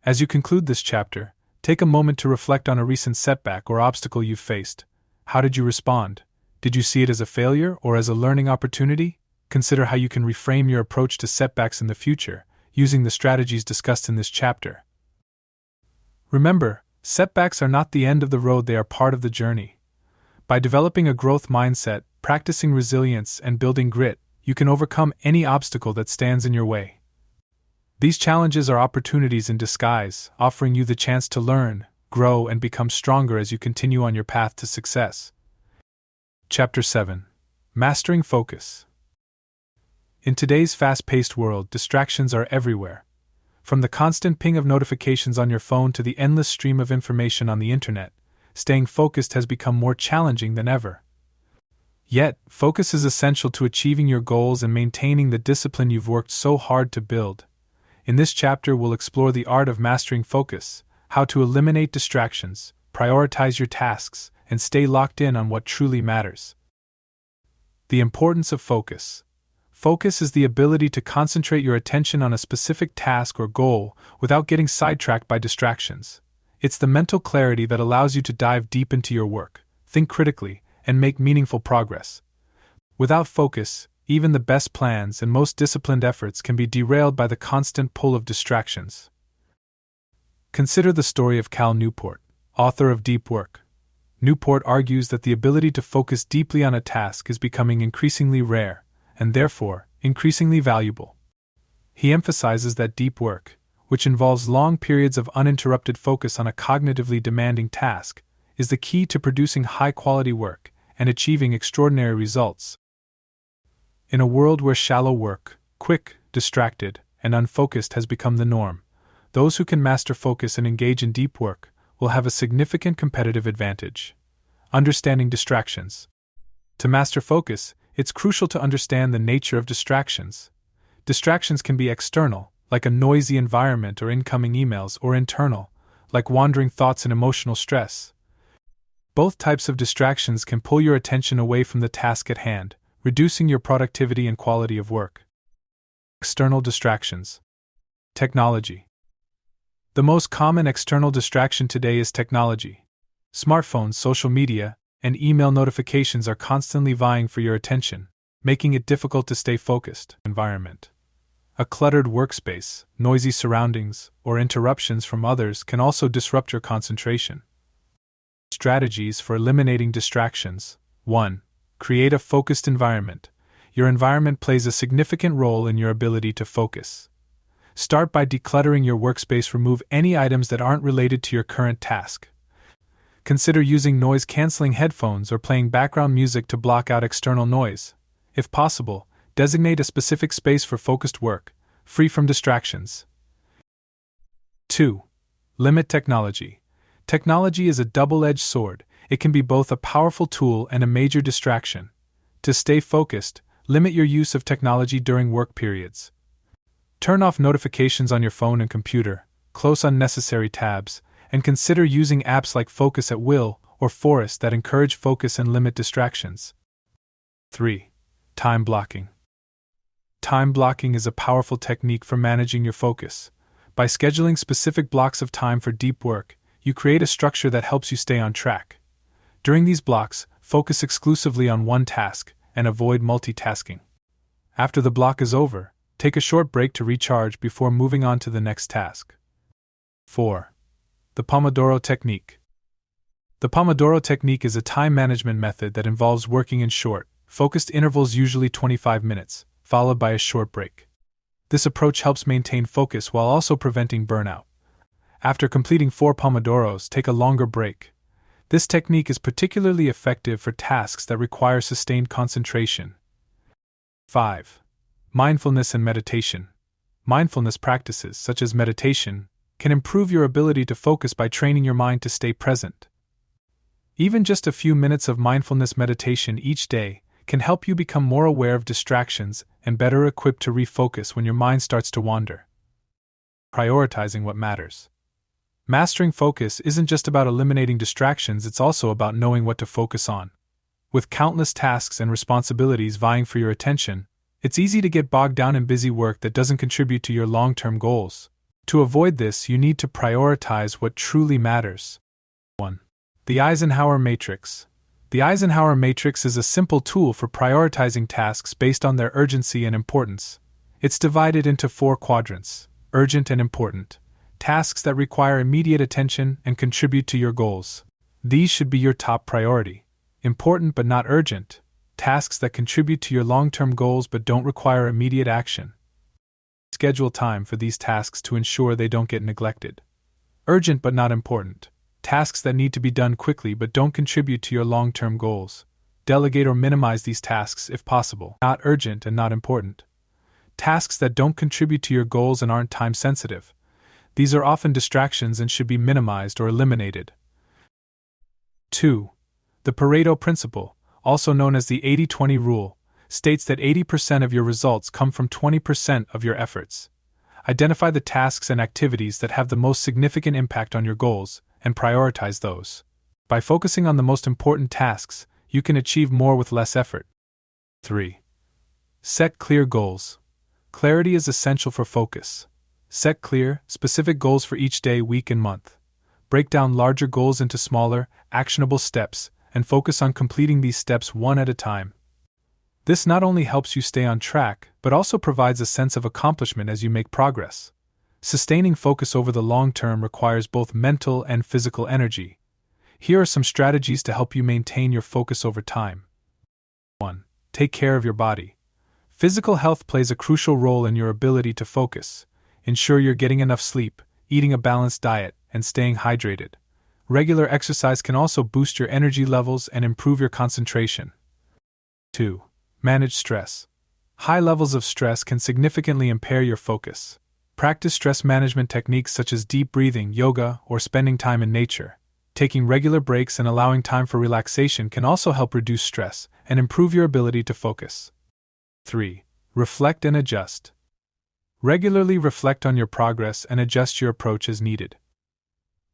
Speaker 1: As you conclude this chapter, take a moment to reflect on a recent setback or obstacle you've faced. How did you respond? Did you see it as a failure or as a learning opportunity? Consider how you can reframe your approach to setbacks in the future, using the strategies discussed in this chapter. Remember, setbacks are not the end of the road, they are part of the journey. By developing a growth mindset, practicing resilience, and building grit, you can overcome any obstacle that stands in your way. These challenges are opportunities in disguise, offering you the chance to learn, grow, and become stronger as you continue on your path to success. Chapter 7. Mastering Focus. In today's fast-paced world, distractions are everywhere. From the constant ping of notifications on your phone to the endless stream of information on the internet, staying focused has become more challenging than ever. Yet, focus is essential to achieving your goals and maintaining the discipline you've worked so hard to build. In this chapter, we'll explore the art of mastering focus, how to eliminate distractions, prioritize your tasks, and stay locked in on what truly matters. The importance of focus. Focus is the ability to concentrate your attention on a specific task or goal without getting sidetracked by distractions. It's the mental clarity that allows you to dive deep into your work, think critically, and make meaningful progress. Without focus, even the best plans and most disciplined efforts can be derailed by the constant pull of distractions. Consider the story of Cal Newport, author of Deep Work. Newport argues that the ability to focus deeply on a task is becoming increasingly rare, and therefore, increasingly valuable. He emphasizes that deep work, which involves long periods of uninterrupted focus on a cognitively demanding task, is the key to producing high-quality work and achieving extraordinary results. In a world where shallow work, quick, distracted, and unfocused has become the norm, those who can master focus and engage in deep work will have a significant competitive advantage. Understanding distractions. To master focus, it's crucial to understand the nature of distractions. Distractions can be external, like a noisy environment or incoming emails, or internal, like wandering thoughts and emotional stress. Both types of distractions can pull your attention away from the task at hand, reducing your productivity and quality of work. External distractions. Technology. The most common external distraction today is technology. Smartphones, social media, and email notifications are constantly vying for your attention, making it difficult to stay focused. Environment. A cluttered workspace, noisy surroundings, or interruptions from others can also disrupt your concentration. Strategies for eliminating distractions. 1. Create a focused environment. Your environment plays a significant role in your ability to focus. Start by decluttering your workspace. Remove any items that aren't related to your current task. Consider using noise-canceling headphones or playing background music to block out external noise. If possible, designate a specific space for focused work, free from distractions. 2. Limit technology. Technology is a double-edged sword. It can be both a powerful tool and a major distraction. To stay focused, limit your use of technology during work periods. Turn off notifications on your phone and computer, close unnecessary tabs, and consider using apps like Focus at Will or Forest that encourage focus and limit distractions. 3. Time blocking. Time blocking is a powerful technique for managing your focus. By scheduling specific blocks of time for deep work, you create a structure that helps you stay on track. During these blocks, focus exclusively on one task and avoid multitasking. After the block is over, take a short break to recharge before moving on to the next task. 4. The Pomodoro Technique. The Pomodoro Technique is a time management method that involves working in short, focused intervals, usually 25 minutes, followed by a short break. This approach helps maintain focus while also preventing burnout. After completing 4 Pomodoros, take a longer break. This technique is particularly effective for tasks that require sustained concentration. 5. Mindfulness and meditation. Mindfulness practices, such as meditation, can improve your ability to focus by training your mind to stay present. Even just a few minutes of mindfulness meditation each day can help you become more aware of distractions and better equipped to refocus when your mind starts to wander. Prioritizing what matters. Mastering focus isn't just about eliminating distractions, it's also about knowing what to focus on. With countless tasks and responsibilities vying for your attention, it's easy to get bogged down in busy work that doesn't contribute to your long-term goals. To avoid this, you need to prioritize what truly matters. 1. The Eisenhower Matrix. The Eisenhower Matrix is a simple tool for prioritizing tasks based on their urgency and importance. It's divided into 4 quadrants: urgent and important, tasks that require immediate attention and contribute to your goals. These should be your top priority. Important but not urgent, tasks that contribute to your long-term goals but don't require immediate action. Schedule time for these tasks to ensure they don't get neglected. Urgent but not important, tasks that need to be done quickly but don't contribute to your long-term goals. Delegate or minimize these tasks if possible. Not urgent and not important, tasks that don't contribute to your goals and aren't time-sensitive. These are often distractions and should be minimized or eliminated. 2. The Pareto Principle, also known as the 80-20 rule, states that 80% of your results come from 20% of your efforts. Identify the tasks and activities that have the most significant impact on your goals, and prioritize those. By focusing on the most important tasks, you can achieve more with less effort. 3. Set clear goals. Clarity is essential for focus. Set clear, specific goals for each day, week, and month. Break down larger goals into smaller, actionable steps, and focus on completing these steps one at a time. This not only helps you stay on track, but also provides a sense of accomplishment as you make progress. Sustaining focus over the long term requires both mental and physical energy. Here are some strategies to help you maintain your focus over time. 1. Take care of your body. Physical health plays a crucial role in your ability to focus. Ensure you're getting enough sleep, eating a balanced diet, and staying hydrated. Regular exercise can also boost your energy levels and improve your concentration. 2. Manage stress. High levels of stress can significantly impair your focus. Practice stress management techniques such as deep breathing, yoga, or spending time in nature. Taking regular breaks and allowing time for relaxation can also help reduce stress and improve your ability to focus. 3. Reflect and adjust. Regularly reflect on your progress and adjust your approach as needed.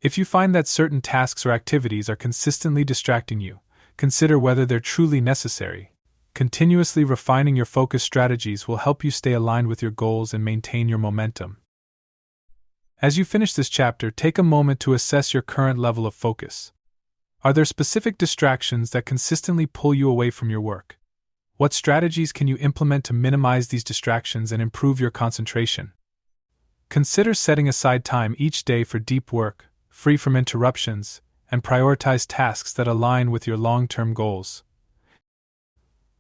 Speaker 1: If you find that certain tasks or activities are consistently distracting you, consider whether they're truly necessary. Continuously refining your focus strategies will help you stay aligned with your goals and maintain your momentum. As you finish this chapter, take a moment to assess your current level of focus. Are there specific distractions that consistently pull you away from your work? What strategies can you implement to minimize these distractions and improve your concentration? Consider setting aside time each day for deep work, free from interruptions, and prioritize tasks that align with your long-term goals.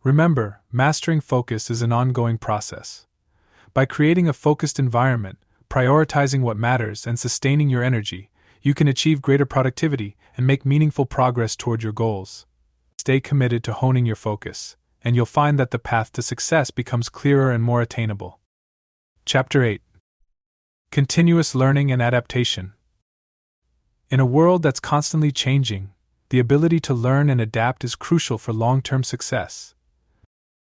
Speaker 1: Remember, mastering focus is an ongoing process. By creating a focused environment, prioritizing what matters, and sustaining your energy, you can achieve greater productivity and make meaningful progress toward your goals. Stay committed to honing your focus, and you'll find that the path to success becomes clearer and more attainable. Chapter 8. Continuous Learning and Adaptation. In a world that's constantly changing, the ability to learn and adapt is crucial for long-term success.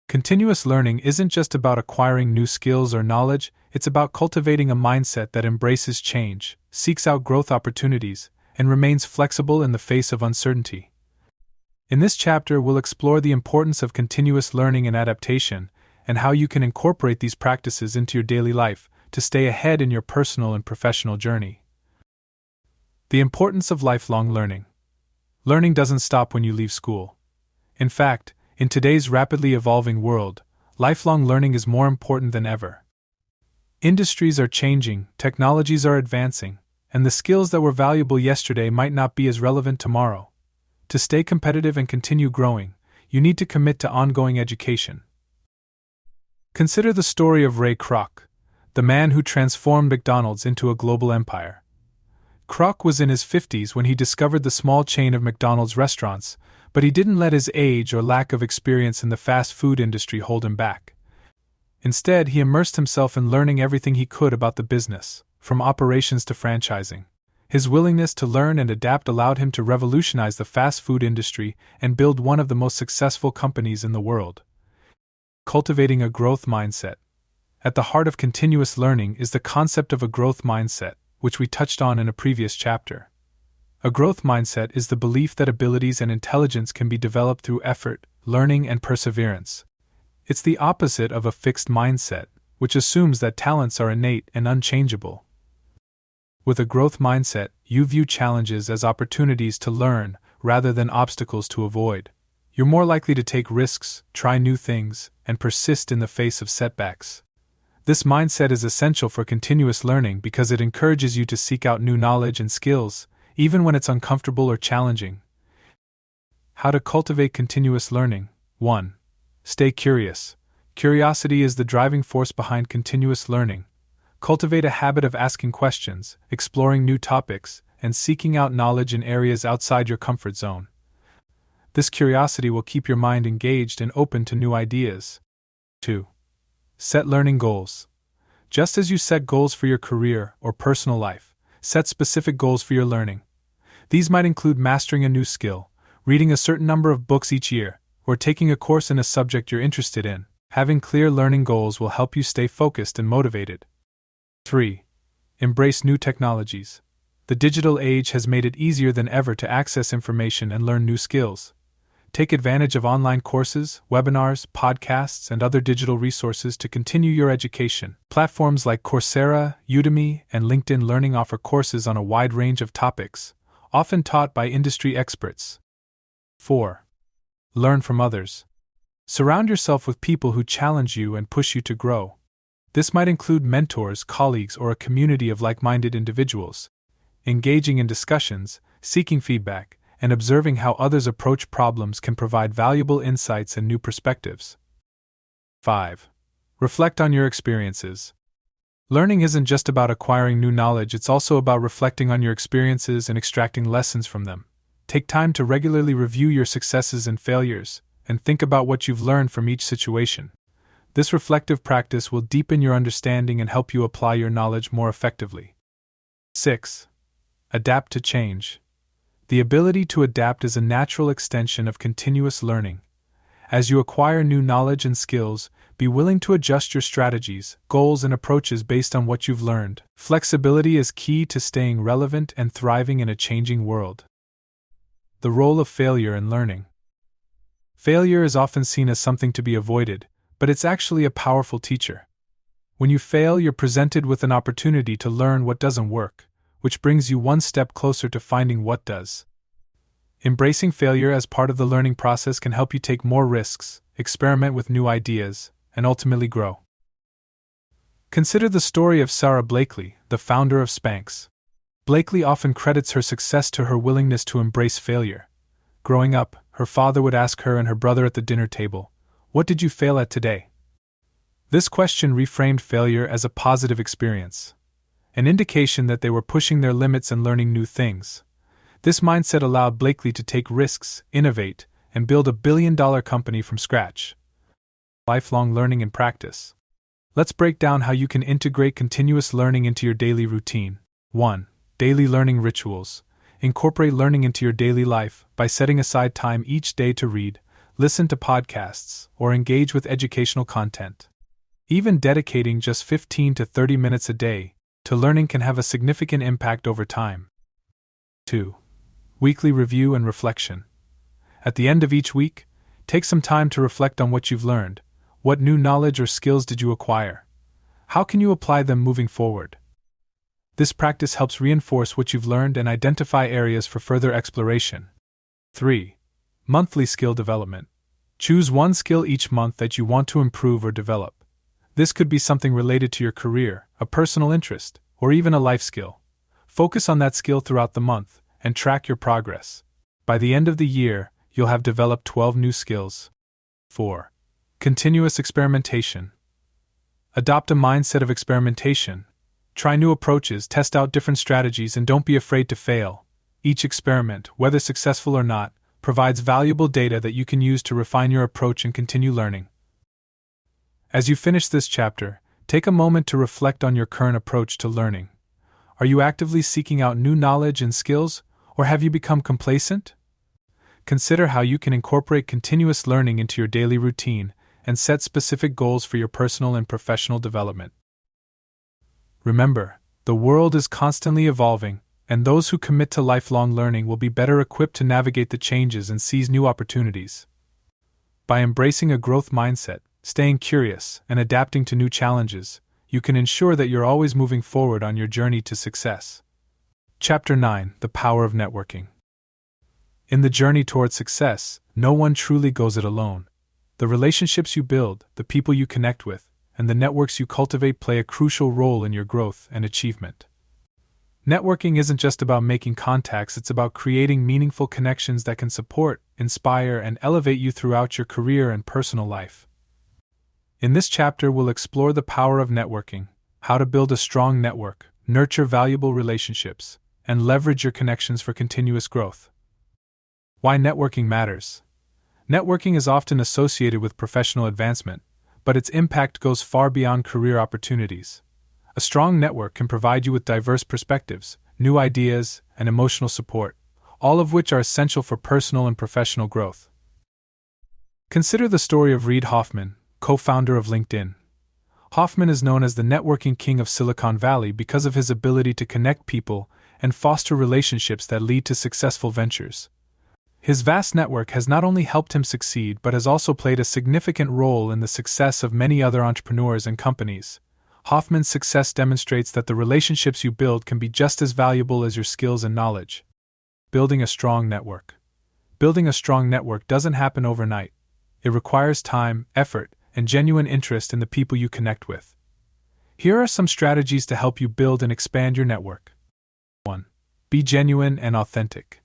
Speaker 1: Continuous learning isn't just about acquiring new skills or knowledge, it's about cultivating a mindset that embraces change, seeks out growth opportunities, and remains flexible in the face of uncertainty. In this chapter, we'll explore the importance of continuous learning and adaptation, and how you can incorporate these practices into your daily life to stay ahead in your personal and professional journey. The importance of lifelong learning. Learning doesn't stop when you leave school. In fact, in today's rapidly evolving world, lifelong learning is more important than ever. Industries are changing, technologies are advancing, and the skills that were valuable yesterday might not be as relevant tomorrow. To stay competitive and continue growing, you need to commit to ongoing education. Consider the story of Ray Kroc, the man who transformed McDonald's into a global empire. Kroc was in his 50s when he discovered the small chain of McDonald's restaurants, but he didn't let his age or lack of experience in the fast food industry hold him back. Instead, he immersed himself in learning everything he could about the business, from operations to franchising. His willingness to learn and adapt allowed him to revolutionize the fast food industry and build one of the most successful companies in the world. Cultivating a growth mindset. At the heart of continuous learning is the concept of a growth mindset, which we touched on in a previous chapter. A growth mindset is the belief that abilities and intelligence can be developed through effort, learning, and perseverance. It's the opposite of a fixed mindset, which assumes that talents are innate and unchangeable. With a growth mindset, you view challenges as opportunities to learn rather than obstacles to avoid. You're more likely to take risks, try new things, and persist in the face of setbacks. This mindset is essential for continuous learning because it encourages you to seek out new knowledge and skills, even when it's uncomfortable or challenging. How to cultivate continuous learning. 1. Stay curious. Curiosity is the driving force behind continuous learning. Cultivate a habit of asking questions, exploring new topics, and seeking out knowledge in areas outside your comfort zone. This curiosity will keep your mind engaged and open to new ideas. 2. Set learning goals. Just as you set goals for your career or personal life, set specific goals for your learning. These might include mastering a new skill, reading a certain number of books each year, or taking a course in a subject you're interested in. Having clear learning goals will help you stay focused and motivated. 3. Embrace new technologies. The digital age has made it easier than ever to access information and learn new skills. Take advantage of online courses, webinars, podcasts, and other digital resources to continue your education. Platforms like Coursera, Udemy, and LinkedIn Learning offer courses on a wide range of topics, often taught by industry experts. 4. Learn from others. Surround yourself with people who challenge you and push you to grow. This might include mentors, colleagues, or a community of like-minded individuals. Engaging in discussions, seeking feedback, and observing how others approach problems can provide valuable insights and new perspectives. 5. Reflect on your experiences. Learning isn't just about acquiring new knowledge, it's also about reflecting on your experiences and extracting lessons from them. Take time to regularly review your successes and failures, and think about what you've learned from each situation. This reflective practice will deepen your understanding and help you apply your knowledge more effectively. 6. Adapt to change. The ability to adapt is a natural extension of continuous learning. As you acquire new knowledge and skills, be willing to adjust your strategies, goals, and approaches based on what you've learned. Flexibility is key to staying relevant and thriving in a changing world. The role of failure in learning. Failure is often seen as something to be avoided, but it's actually a powerful teacher. When you fail, you're presented with an opportunity to learn what doesn't work, which brings you one step closer to finding what does. Embracing failure as part of the learning process can help you take more risks, experiment with new ideas, and ultimately grow. Consider the story of Sarah Blakely, the founder of Spanx. Blakely often credits her success to her willingness to embrace failure. Growing up, her father would ask her and her brother at the dinner table, "What did you fail at today?" This question reframed failure as a positive experience, an indication that they were pushing their limits and learning new things. This mindset allowed Blakely to take risks, innovate, and build a billion-dollar company from scratch. Lifelong learning and practice. Let's break down how you can integrate continuous learning into your daily routine. 1. Daily learning rituals. Incorporate learning into your daily life by setting aside time each day to read, listen to podcasts, or engage with educational content. Even dedicating just 15 to 30 minutes a day to learning can have a significant impact over time. 2. Weekly review and reflection. At the end of each week, take some time to reflect on what you've learned. What new knowledge or skills did you acquire? How can you apply them moving forward? This practice helps reinforce what you've learned and identify areas for further exploration. 3. Monthly skill development. Choose one skill each month that you want to improve or develop. This could be something related to your career, a personal interest, or even a life skill. Focus on that skill throughout the month and track your progress. By the end of the year, you'll have developed 12 new skills. 4. Continuous experimentation. Adopt a mindset of experimentation. Try new approaches, test out different strategies, and don't be afraid to fail. Each experiment, whether successful or not, provides valuable data that you can use to refine your approach and continue learning. As you finish this chapter, take a moment to reflect on your current approach to learning. Are you actively seeking out new knowledge and skills, or have you become complacent? Consider how you can incorporate continuous learning into your daily routine and set specific goals for your personal and professional development. Remember, the world is constantly evolving, and those who commit to lifelong learning will be better equipped to navigate the changes and seize new opportunities. By embracing a growth mindset, staying curious, and adapting to new challenges, you can ensure that you're always moving forward on your journey to success. Chapter 9: The Power of Networking. In the journey toward success, no one truly goes it alone. The relationships you build, the people you connect with, and the networks you cultivate play a crucial role in your growth and achievement. Networking isn't just about making contacts, it's about creating meaningful connections that can support, inspire, and elevate you throughout your career and personal life. In this chapter, we'll explore the power of networking, how to build a strong network, nurture valuable relationships, and leverage your connections for continuous growth. Why networking matters. Networking is often associated with professional advancement, but its impact goes far beyond career opportunities. A strong network can provide you with diverse perspectives, new ideas, and emotional support, all of which are essential for personal and professional growth. Consider the story of Reid Hoffman, co-founder of LinkedIn. Hoffman is known as the networking king of Silicon Valley because of his ability to connect people and foster relationships that lead to successful ventures. His vast network has not only helped him succeed but has also played a significant role in the success of many other entrepreneurs and companies. Hoffman's success demonstrates that the relationships you build can be just as valuable as your skills and knowledge. Building a strong network. Building a strong network doesn't happen overnight. It requires time, effort, and genuine interest in the people you connect with. Here are some strategies to help you build and expand your network. 1. Be genuine and authentic.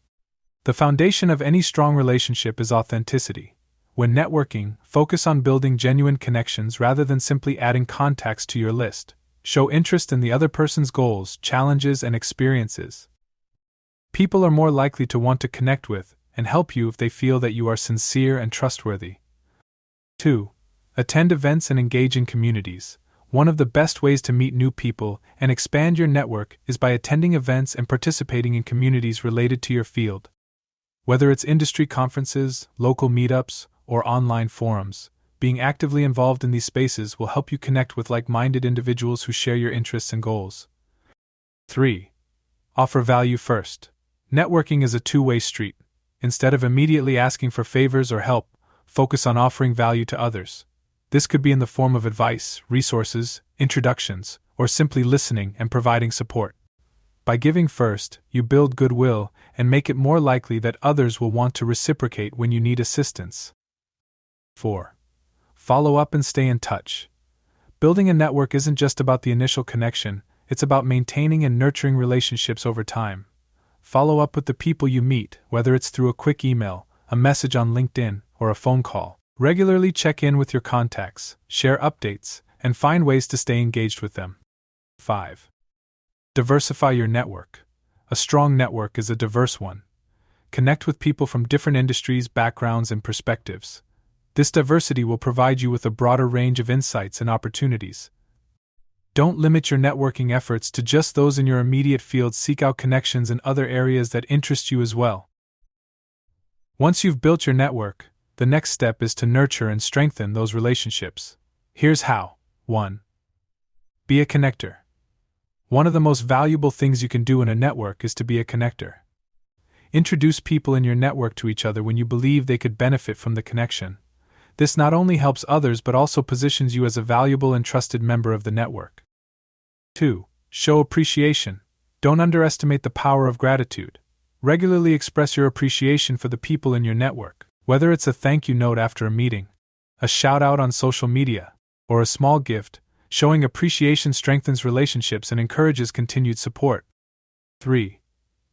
Speaker 1: The foundation of any strong relationship is authenticity. When networking, focus on building genuine connections rather than simply adding contacts to your list. Show interest in the other person's goals, challenges, and experiences. People are more likely to want to connect with and help you if they feel that you are sincere and trustworthy. 2. Attend events and engage in communities. One of the best ways to meet new people and expand your network is by attending events and participating in communities related to your field. Whether it's industry conferences, local meetups, or online forums, being actively involved in these spaces will help you connect with like-minded individuals who share your interests and goals. 3. Offer value first. Networking is a two-way street. Instead of immediately asking for favors or help, focus on offering value to others. This could be in the form of advice, resources, introductions, or simply listening and providing support. By giving first, you build goodwill and make it more likely that others will want to reciprocate when you need assistance. 4. Follow up and stay in touch. Building a network isn't just about the initial connection, it's about maintaining and nurturing relationships over time. Follow up with the people you meet, whether it's through a quick email, a message on LinkedIn, or a phone call. Regularly check in with your contacts, share updates, and find ways to stay engaged with them. 5. Diversify your network. A strong network is a diverse one. Connect with people from different industries, backgrounds, and perspectives. This diversity will provide you with a broader range of insights and opportunities. Don't limit your networking efforts to just those in your immediate field. Seek out connections in other areas that interest you as well. Once you've built your network, the next step is to nurture and strengthen those relationships. Here's how. 1. Be a connector. One of the most valuable things you can do in a network is to be a connector. Introduce people in your network to each other when you believe they could benefit from the connection. This not only helps others but also positions you as a valuable and trusted member of the network. 2. Show appreciation. Don't underestimate the power of gratitude. Regularly express your appreciation for the people in your network, whether it's a thank you note after a meeting, a shout out on social media, or a small gift. Showing appreciation strengthens relationships and encourages continued support. 3.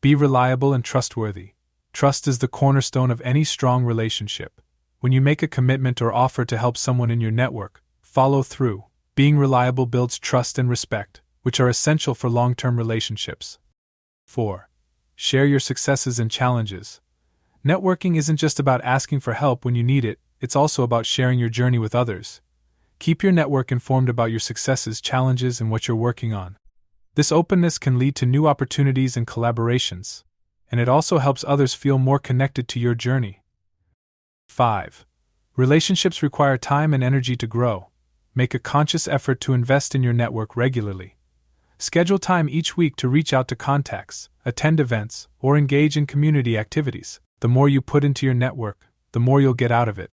Speaker 1: Be reliable and trustworthy. Trust is the cornerstone of any strong relationship. When you make a commitment or offer to help someone in your network, follow through. Being reliable builds trust and respect, which are essential for long-term relationships. 4. Share your successes and challenges. Networking isn't just about asking for help when you need it, it's also about sharing your journey with others. Keep your network informed about your successes, challenges, and what you're working on. This openness can lead to new opportunities and collaborations, and it also helps others feel more connected to your journey. 5. Relationships require time and energy to grow. Make a conscious effort to invest in your network regularly. Schedule time each week to reach out to contacts, attend events, or engage in community activities. The more you put into your network, the more you'll get out of it.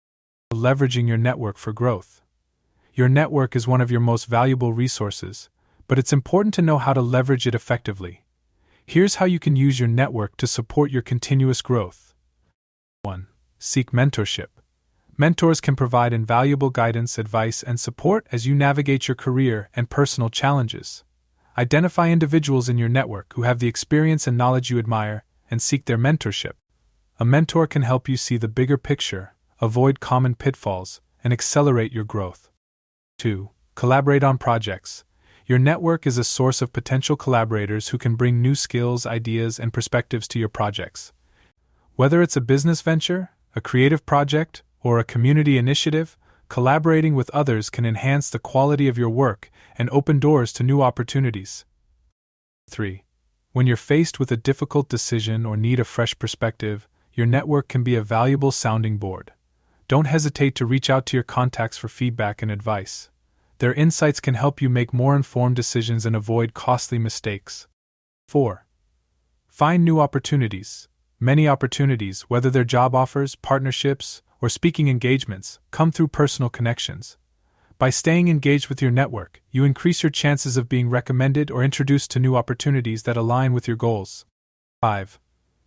Speaker 1: Leveraging your network for growth. Your network is one of your most valuable resources, but it's important to know how to leverage it effectively. Here's how you can use your network to support your continuous growth. 1. Seek mentorship. Mentors can provide invaluable guidance, advice, and support as you navigate your career and personal challenges. Identify individuals in your network who have the experience and knowledge you admire, and seek their mentorship. A mentor can help you see the bigger picture, avoid common pitfalls, and accelerate your growth. 2. Collaborate on projects. Your network is a source of potential collaborators who can bring new skills, ideas, and perspectives to your projects. Whether it's a business venture, a creative project, or a community initiative, collaborating with others can enhance the quality of your work and open doors to new opportunities. 3. When you're faced with a difficult decision or need a fresh perspective, your network can be a valuable sounding board. Don't hesitate to reach out to your contacts for feedback and advice. Their insights can help you make more informed decisions and avoid costly mistakes. 4. Find new opportunities. Many opportunities, whether they're job offers, partnerships, or speaking engagements, come through personal connections. By staying engaged with your network, you increase your chances of being recommended or introduced to new opportunities that align with your goals. 5.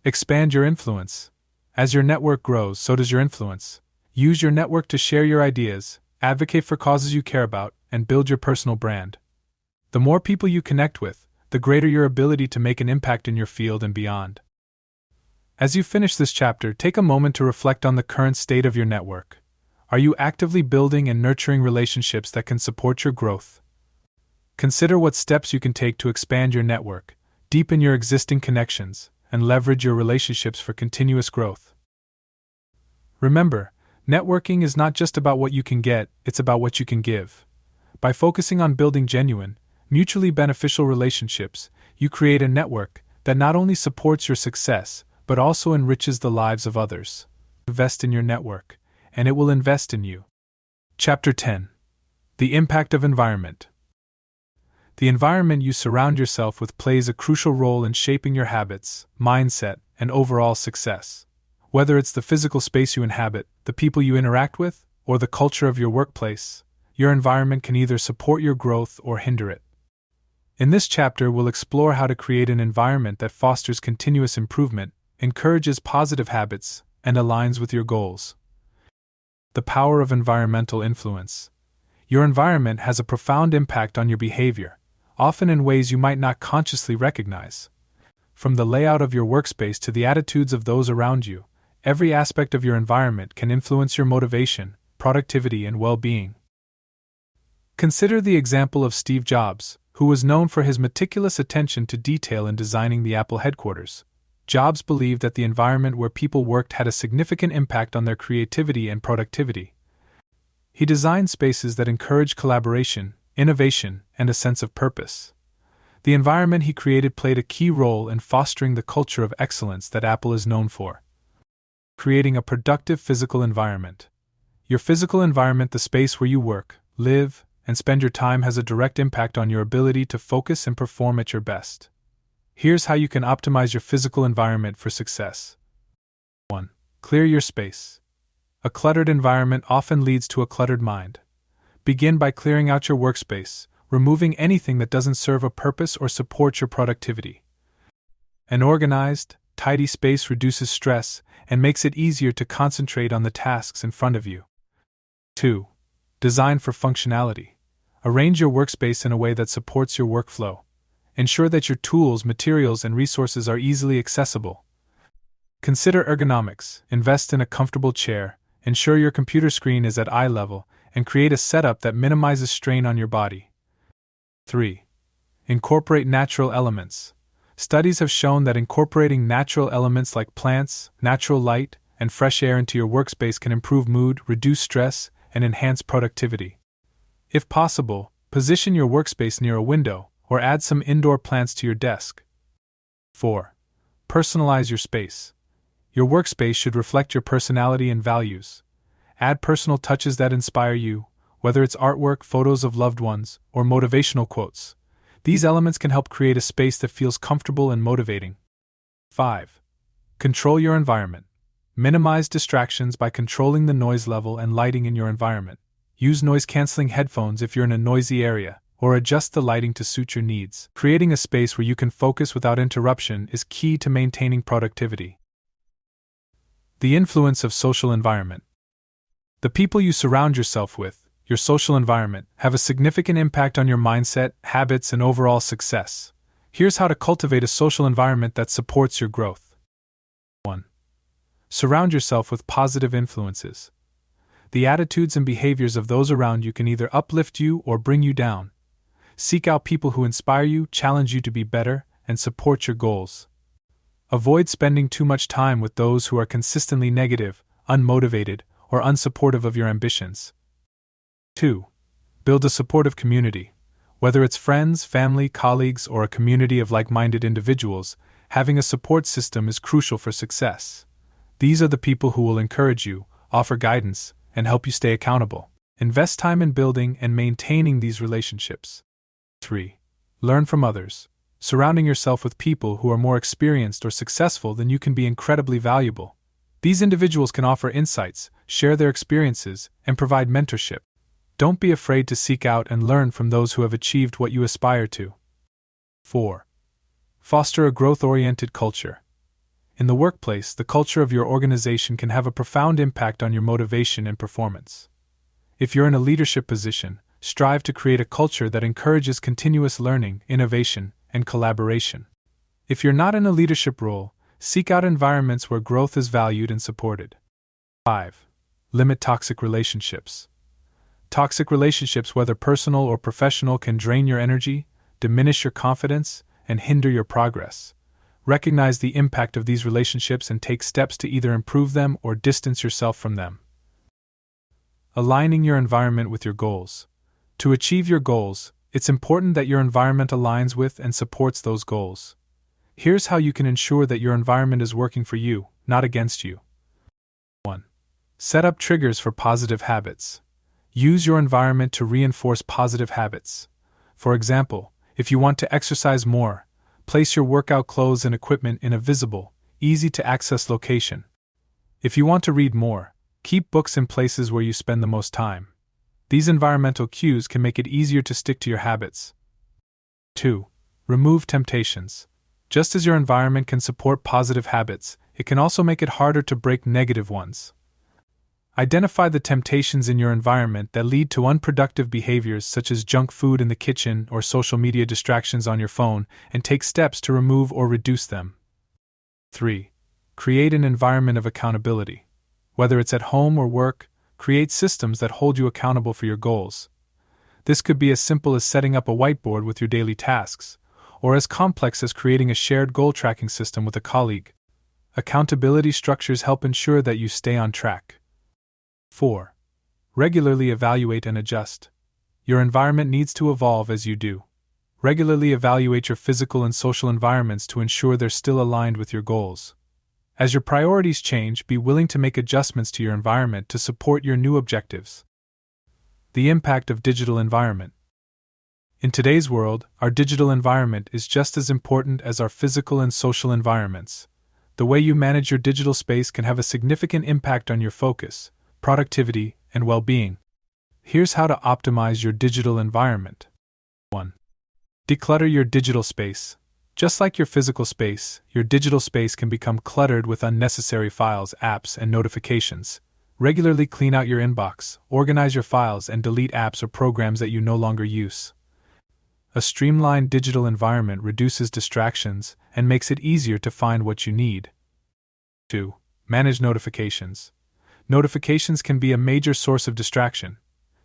Speaker 1: Expand your influence. As your network grows, so does your influence. Use your network to share your ideas, advocate for causes you care about, and build your personal brand. The more people you connect with, the greater your ability to make an impact in your field and beyond. As you finish this chapter, take a moment to reflect on the current state of your network. Are you actively building and nurturing relationships that can support your growth? Consider what steps you can take to expand your network, deepen your existing connections, and leverage your relationships for continuous growth. Remember, networking is not just about what you can get, it's about what you can give. By focusing on building genuine, mutually beneficial relationships, you create a network that not only supports your success, but also enriches the lives of others. Invest in your network, and it will invest in you. Chapter 10. The Impact of Environment. The environment you surround yourself with plays a crucial role in shaping your habits, mindset, and overall success. Whether it's the physical space you inhabit, the people you interact with, or the culture of your workplace, your environment can either support your growth or hinder it. In this chapter, we'll explore how to create an environment that fosters continuous improvement, encourages positive habits, and aligns with your goals. The power of environmental influence. Your environment has a profound impact on your behavior, often in ways you might not consciously recognize. From the layout of your workspace to the attitudes of those around you, every aspect of your environment can influence your motivation, productivity, and well-being. Consider the example of Steve Jobs, who was known for his meticulous attention to detail in designing the Apple headquarters. Jobs believed that the environment where people worked had a significant impact on their creativity and productivity. He designed spaces that encouraged collaboration, innovation, and a sense of purpose. The environment he created played a key role in fostering the culture of excellence that Apple is known for. Creating a productive physical environment. Your physical environment, the space where you work, live, and spend your time, has a direct impact on your ability to focus and perform at your best. Here's how you can optimize your physical environment for success. 1. Clear your space. A cluttered environment often leads to a cluttered mind. Begin by clearing out your workspace, removing anything that doesn't serve a purpose or support your productivity. An organized, tidy space reduces stress and makes it easier to concentrate on the tasks in front of you. 2. Design for functionality. Arrange your workspace in a way that supports your workflow. Ensure that your tools, materials, and resources are easily accessible. Consider ergonomics. Invest in a comfortable chair, ensure your computer screen is at eye level, and create a setup that minimizes strain on your body. 3. Incorporate natural elements. Studies have shown that incorporating natural elements like plants, natural light, and fresh air into your workspace can improve mood, reduce stress, and enhance productivity. If possible, position your workspace near a window or add some indoor plants to your desk. 4. Personalize your space. Your workspace should reflect your personality and values. Add personal touches that inspire you, whether it's artwork, photos of loved ones, or motivational quotes. These elements can help create a space that feels comfortable and motivating. 5. Control your environment. Minimize distractions by controlling the noise level and lighting in your environment. Use noise-canceling headphones if you're in a noisy area, or adjust the lighting to suit your needs. Creating a space where you can focus without interruption is key to maintaining productivity. The influence of social environment. The people you surround yourself with, your social environment, have a significant impact on your mindset, habits, and overall success. Here's how to cultivate a social environment that supports your growth. 1. Surround yourself with positive influences. The attitudes and behaviors of those around you can either uplift you or bring you down. Seek out people who inspire you, challenge you to be better, and support your goals. Avoid spending too much time with those who are consistently negative, unmotivated, or unsupportive of your ambitions. 2. Build a supportive community. Whether it's friends, family, colleagues, or a community of like-minded individuals, having a support system is crucial for success. These are the people who will encourage you, offer guidance, and help you stay accountable. Invest time in building and maintaining these relationships. 3. Learn from others. Surrounding yourself with people who are more experienced or successful than you can be incredibly valuable. These individuals can offer insights, share their experiences, and provide mentorship. Don't be afraid to seek out and learn from those who have achieved what you aspire to. 4. Foster a growth-oriented culture. In the workplace, the culture of your organization can have a profound impact on your motivation and performance. If you're in a leadership position, strive to create a culture that encourages continuous learning, innovation, and collaboration. If you're not in a leadership role, seek out environments where growth is valued and supported. 5. Limit toxic relationships. Toxic relationships, whether personal or professional, can drain your energy, diminish your confidence, and hinder your progress. Recognize the impact of these relationships and take steps to either improve them or distance yourself from them. Aligning your environment with your goals. To achieve your goals, it's important that your environment aligns with and supports those goals. Here's how you can ensure that your environment is working for you, not against you. 1. Set up triggers for positive habits. Use your environment to reinforce positive habits. For example, if you want to exercise more, place your workout clothes and equipment in a visible, easy-to-access location. If you want to read more, keep books in places where you spend the most time. These environmental cues can make it easier to stick to your habits. 2. Remove temptations. Just as your environment can support positive habits, it can also make it harder to break negative ones. Identify the temptations in your environment that lead to unproductive behaviors such as junk food in the kitchen or social media distractions on your phone, and take steps to remove or reduce them. 3. Create an environment of accountability. Whether it's at home or work, create systems that hold you accountable for your goals. This could be as simple as setting up a whiteboard with your daily tasks, or as complex as creating a shared goal tracking system with a colleague. Accountability structures help ensure that you stay on track. 4. Regularly evaluate and adjust. Your environment needs to evolve as you do. Regularly evaluate your physical and social environments to ensure they're still aligned with your goals. As your priorities change, be willing to make adjustments to your environment to support your new objectives. The impact of digital environment. In today's world, our digital environment is just as important as our physical and social environments. The way you manage your digital space can have a significant impact on your focus, productivity, and well-being. Here's how to optimize your digital environment. 1. Declutter your digital space. Just like your physical space, your digital space can become cluttered with unnecessary files, apps, and notifications. Regularly clean out your inbox, organize your files, and delete apps or programs that you no longer use. A streamlined digital environment reduces distractions and makes it easier to find what you need. 2. Manage notifications. Notifications can be a major source of distraction.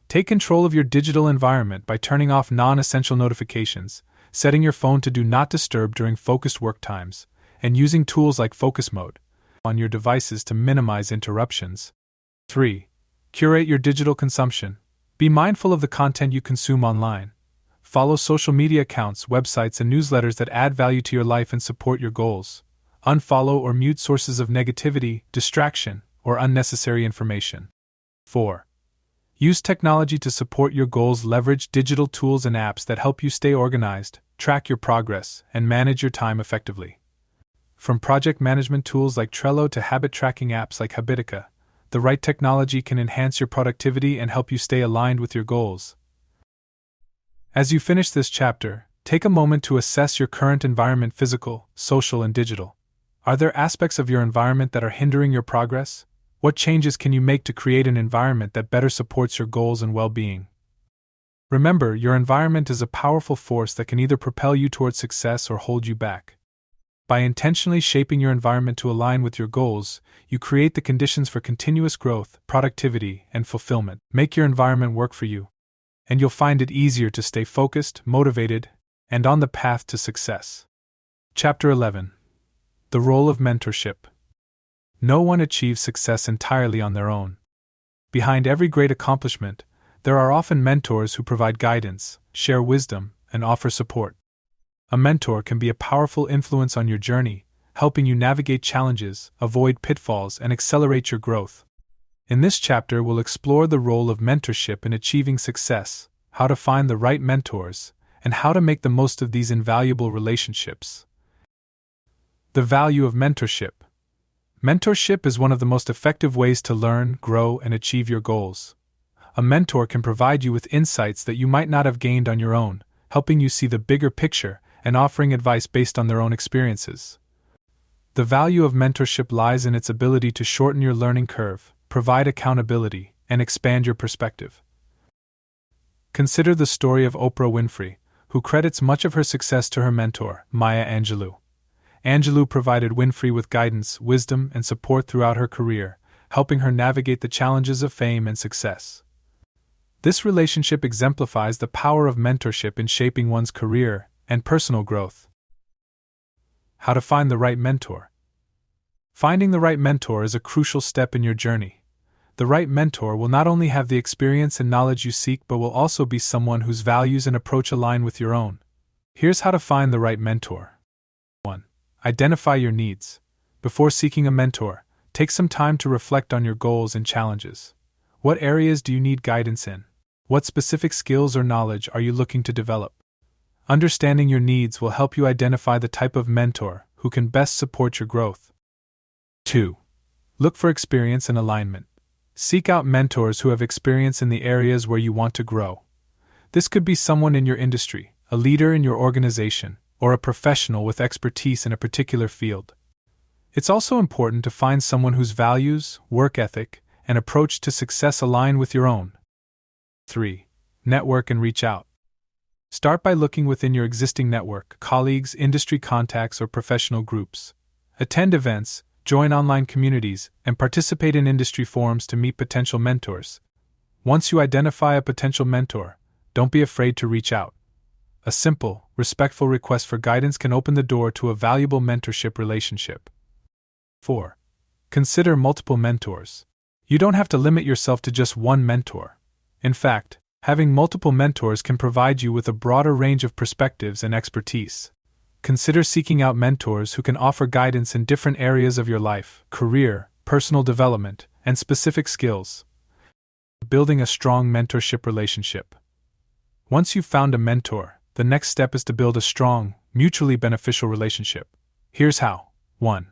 Speaker 1: Take control of your digital environment by turning off non-essential notifications, setting your phone to do not disturb during focused work times, and using tools like focus mode on your devices to minimize interruptions. 3. Curate your digital consumption. Be mindful of the content you consume online. Follow social media accounts, websites, and newsletters that add value to your life and support your goals. Unfollow or mute sources of negativity, distraction, or unnecessary information. 4. Use technology to support your goals. Leverage digital tools and apps that help you stay organized, track your progress, and manage your time effectively. From project management tools like Trello to habit tracking apps like Habitica, the right technology can enhance your productivity and help you stay aligned with your goals. As you finish this chapter, take a moment to assess your current environment: physical, social, and digital. Are there aspects of your environment that are hindering your progress? What changes can you make to create an environment that better supports your goals and well-being? Remember, your environment is a powerful force that can either propel you towards success or hold you back. By intentionally shaping your environment to align with your goals, you create the conditions for continuous growth, productivity, and fulfillment. Make your environment work for you, and you'll find it easier to stay focused, motivated, and on the path to success. Chapter 11. The Role of Mentorship. No one achieves success entirely on their own. Behind every great accomplishment, there are often mentors who provide guidance, share wisdom, and offer support. A mentor can be a powerful influence on your journey, helping you navigate challenges, avoid pitfalls, and accelerate your growth. In this chapter, we'll explore the role of mentorship in achieving success, how to find the right mentors, and how to make the most of these invaluable relationships. The value of mentorship. Mentorship is one of the most effective ways to learn, grow, and achieve your goals. A mentor can provide you with insights that you might not have gained on your own, helping you see the bigger picture and offering advice based on their own experiences. The value of mentorship lies in its ability to shorten your learning curve, provide accountability, and expand your perspective. Consider the story of Oprah Winfrey, who credits much of her success to her mentor, Maya Angelou. Angelou provided Winfrey with guidance, wisdom, and support throughout her career, helping her navigate the challenges of fame and success. This relationship exemplifies the power of mentorship in shaping one's career and personal growth. How to find the right mentor. Finding the right mentor is a crucial step in your journey. The right mentor will not only have the experience and knowledge you seek, but will also be someone whose values and approach align with your own. Here's how to find the right mentor. 1. Identify your needs. Before seeking a mentor, take some time to reflect on your goals and challenges. What areas do you need guidance in? What specific skills or knowledge are you looking to develop? Understanding your needs will help you identify the type of mentor who can best support your growth. 2. Look for experience and alignment. Seek out mentors who have experience in the areas where you want to grow. This could be someone in your industry, a leader in your organization, or a professional with expertise in a particular field. It's also important to find someone whose values, work ethic, and approach to success align with your own. 3. Network and reach out. Start by looking within your existing network, colleagues, industry contacts, or professional groups. Attend events, join online communities, and participate in industry forums to meet potential mentors. Once you identify a potential mentor, don't be afraid to reach out. A simple, respectful request for guidance can open the door to a valuable mentorship relationship. 4. Consider multiple mentors. You don't have to limit yourself to just one mentor. In fact, having multiple mentors can provide you with a broader range of perspectives and expertise. Consider seeking out mentors who can offer guidance in different areas of your life, career, personal development, and specific skills. Building a strong mentorship relationship. Once you've found a mentor, the next step is to build a strong, mutually beneficial relationship. Here's how. 1.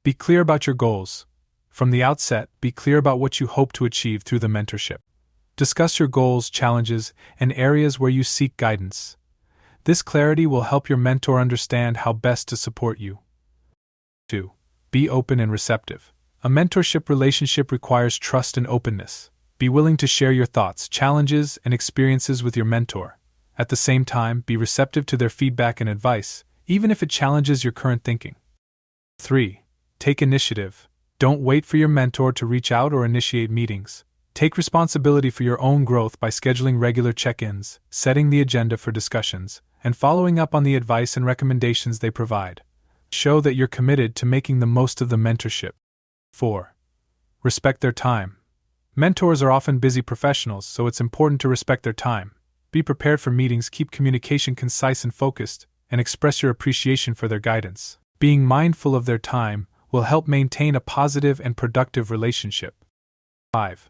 Speaker 1: Be clear about your goals. From the outset, be clear about what you hope to achieve through the mentorship. Discuss your goals, challenges, and areas where you seek guidance. This clarity will help your mentor understand how best to support you. 2. Be open and receptive. A mentorship relationship requires trust and openness. Be willing to share your thoughts, challenges, and experiences with your mentor. At the same time, be receptive to their feedback and advice, even if it challenges your current thinking. 3. Take initiative. Don't wait for your mentor to reach out or initiate meetings. Take responsibility for your own growth by scheduling regular check-ins, setting the agenda for discussions, and following up on the advice and recommendations they provide. Show that you're committed to making the most of the mentorship. 4. Respect their time. Mentors are often busy professionals, so it's important to respect their time. Be prepared for meetings, keep communication concise and focused, and express your appreciation for their guidance. Being mindful of their time will help maintain a positive and productive relationship. 5.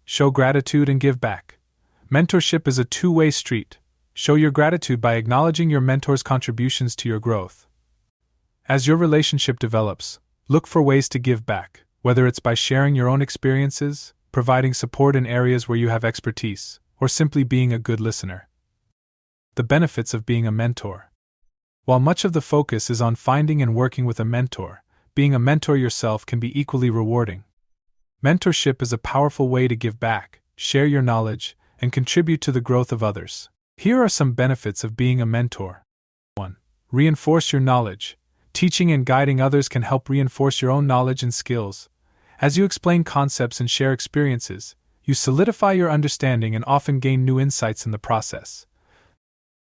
Speaker 1: Show gratitude and give back. Mentorship is a two-way street. Show your gratitude by acknowledging your mentor's contributions to your growth. As your relationship develops, look for ways to give back, whether it's by sharing your own experiences, providing support in areas where you have expertise, or simply being a good listener. The benefits of being a mentor. While much of the focus is on finding and working with a mentor, being a mentor yourself can be equally rewarding. Mentorship is a powerful way to give back, share your knowledge, and contribute to the growth of others. Here are some benefits of being a mentor. 1. Reinforce your knowledge. Teaching and guiding others can help reinforce your own knowledge and skills. As you explain concepts and share experiences, you solidify your understanding and often gain new insights in the process.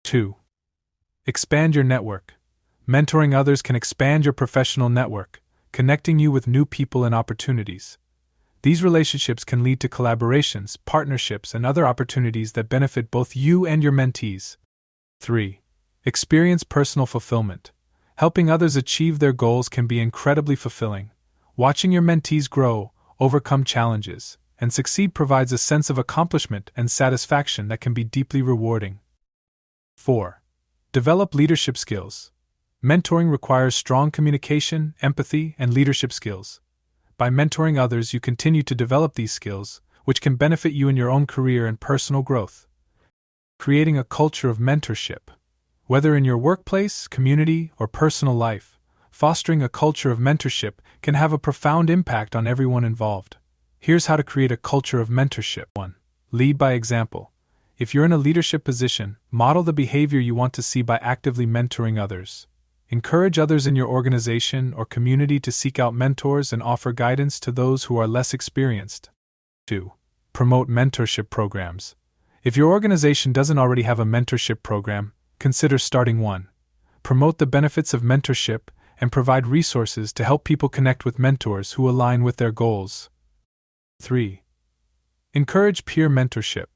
Speaker 1: 2. Expand your network. Mentoring others can expand your professional network, connecting you with new people and opportunities. These relationships can lead to collaborations, partnerships, and other opportunities that benefit both you and your mentees. 3. Experience personal fulfillment. Helping others achieve their goals can be incredibly fulfilling. Watching your mentees grow, overcome challenges, and succeed provides a sense of accomplishment and satisfaction that can be deeply rewarding. 4. Develop leadership skills. Mentoring requires strong communication, empathy, and leadership skills. By mentoring others, you continue to develop these skills, which can benefit you in your own career and personal growth. Creating a culture of mentorship. Whether in your workplace, community, or personal life, fostering a culture of mentorship can have a profound impact on everyone involved. Here's how to create a culture of mentorship. 1. Lead by example. If you're in a leadership position, model the behavior you want to see by actively mentoring others. Encourage others in your organization or community to seek out mentors and offer guidance to those who are less experienced. 2. Promote mentorship programs. If your organization doesn't already have a mentorship program, consider starting one. Promote the benefits of mentorship and provide resources to help people connect with mentors who align with their goals. 3. Encourage peer mentorship.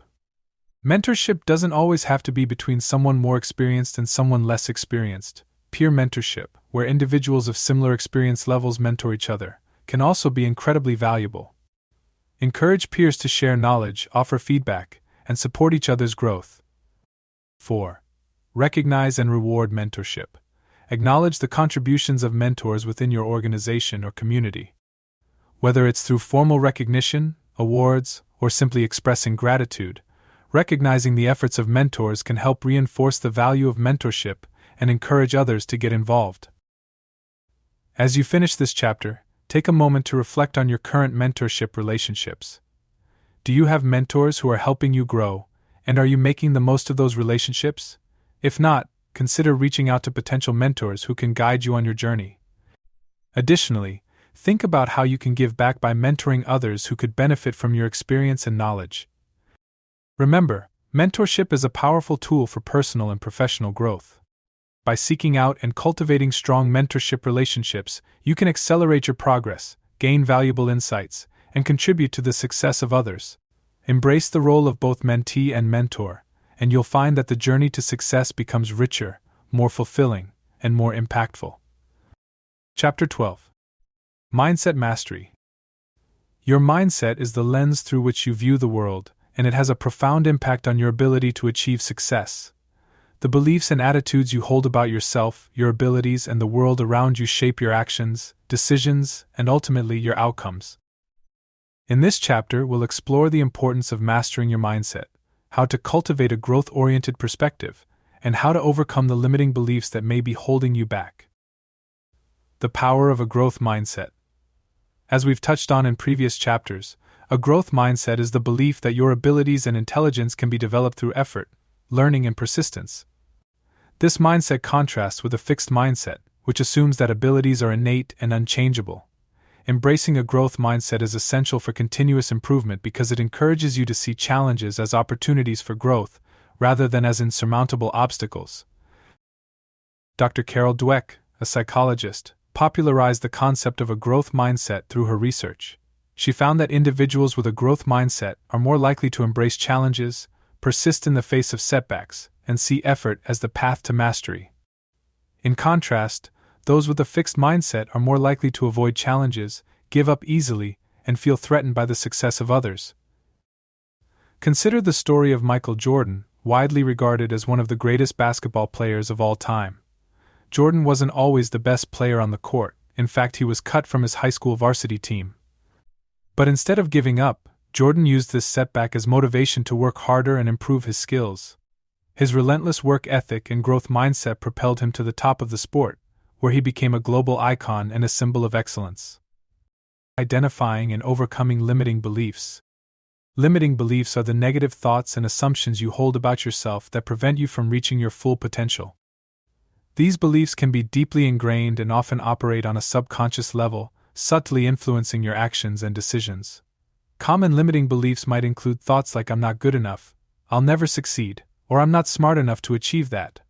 Speaker 1: Mentorship doesn't always have to be between someone more experienced and someone less experienced. Peer mentorship, where individuals of similar experience levels mentor each other, can also be incredibly valuable. Encourage peers to share knowledge, offer feedback, and support each other's growth. 4. Recognize and reward mentorship. Acknowledge the contributions of mentors within your organization or community. Whether it's through formal recognition, awards, or simply expressing gratitude, recognizing the efforts of mentors can help reinforce the value of mentorship and encourage others to get involved. As you finish this chapter, take a moment to reflect on your current mentorship relationships. Do you have mentors who are helping you grow, and are you making the most of those relationships? If not, consider reaching out to potential mentors who can guide you on your journey. Additionally, think about how you can give back by mentoring others who could benefit from your experience and knowledge. Remember, mentorship is a powerful tool for personal and professional growth. By seeking out and cultivating strong mentorship relationships, you can accelerate your progress, gain valuable insights, and contribute to the success of others. Embrace the role of both mentee and mentor, and you'll find that the journey to success becomes richer, more fulfilling, and more impactful. Chapter 12. Mindset Mastery. Your mindset is the lens through which you view the world, and it has a profound impact on your ability to achieve success. The beliefs and attitudes you hold about yourself, your abilities, and the world around you shape your actions, decisions, and ultimately your outcomes. In this chapter, we'll explore the importance of mastering your mindset, how to cultivate a growth-oriented perspective, and how to overcome the limiting beliefs that may be holding you back. The power of a growth mindset. As we've touched on in previous chapters, a growth mindset is the belief that your abilities and intelligence can be developed through effort, learning, and persistence. This mindset contrasts with a fixed mindset, which assumes that abilities are innate and unchangeable. Embracing a growth mindset is essential for continuous improvement because it encourages you to see challenges as opportunities for growth, rather than as insurmountable obstacles. Dr. Carol Dweck, a psychologist, popularized the concept of a growth mindset through her research. She found that individuals with a growth mindset are more likely to embrace challenges, persist in the face of setbacks, and see effort as the path to mastery. In contrast, those with a fixed mindset are more likely to avoid challenges, give up easily, and feel threatened by the success of others. Consider the story of Michael Jordan, widely regarded as one of the greatest basketball players of all time. Jordan wasn't always the best player on the court. In fact, he was cut from his high school varsity team. But instead of giving up, Jordan used this setback as motivation to work harder and improve his skills. His relentless work ethic and growth mindset propelled him to the top of the sport, where he became a global icon and a symbol of excellence. Identifying and overcoming limiting beliefs. Limiting beliefs are the negative thoughts and assumptions you hold about yourself that prevent you from reaching your full potential. These beliefs can be deeply ingrained and often operate on a subconscious level, subtly influencing your actions and decisions. Common limiting beliefs might include thoughts like "I'm not good enough," "I'll never succeed," or "I'm not smart enough to achieve that."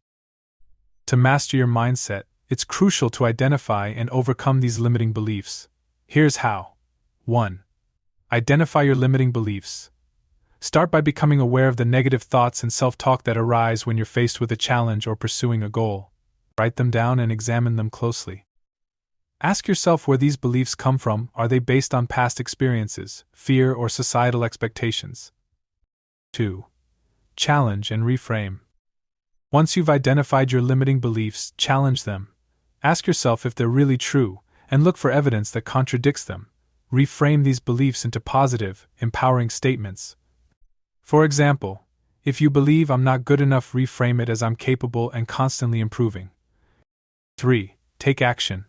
Speaker 1: To master your mindset, it's crucial to identify and overcome these limiting beliefs. Here's how. 1. Identify your limiting beliefs. Start by becoming aware of the negative thoughts and self-talk that arise when you're faced with a challenge or pursuing a goal. Write them down and examine them closely. Ask yourself where these beliefs come from. Are they based on past experiences, fear, or societal expectations? 2. Challenge and reframe. Once you've identified your limiting beliefs, challenge them. Ask yourself if they're really true, and look for evidence that contradicts them. Reframe these beliefs into positive, empowering statements. For example, if you believe "I'm not good enough," reframe it as "I'm capable and constantly improving." 3. Take action.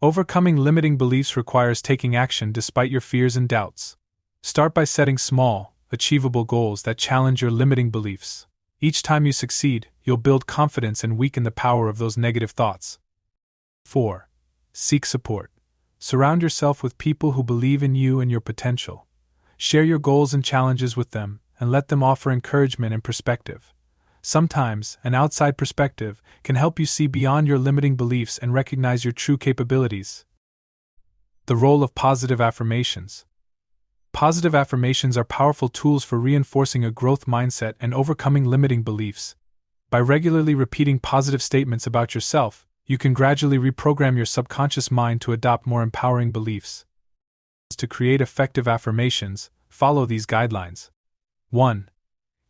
Speaker 1: Overcoming limiting beliefs requires taking action despite your fears and doubts. Start by setting small, achievable goals that challenge your limiting beliefs. Each time you succeed, you'll build confidence and weaken the power of those negative thoughts. 4. Seek support. Surround yourself with people who believe in you and your potential. Share your goals and challenges with them, and let them offer encouragement and perspective. Sometimes, an outside perspective can help you see beyond your limiting beliefs and recognize your true capabilities. The role of positive affirmations. Positive affirmations are powerful tools for reinforcing a growth mindset and overcoming limiting beliefs. By regularly repeating positive statements about yourself, you can gradually reprogram your subconscious mind to adopt more empowering beliefs. To create effective affirmations, follow these guidelines. 1.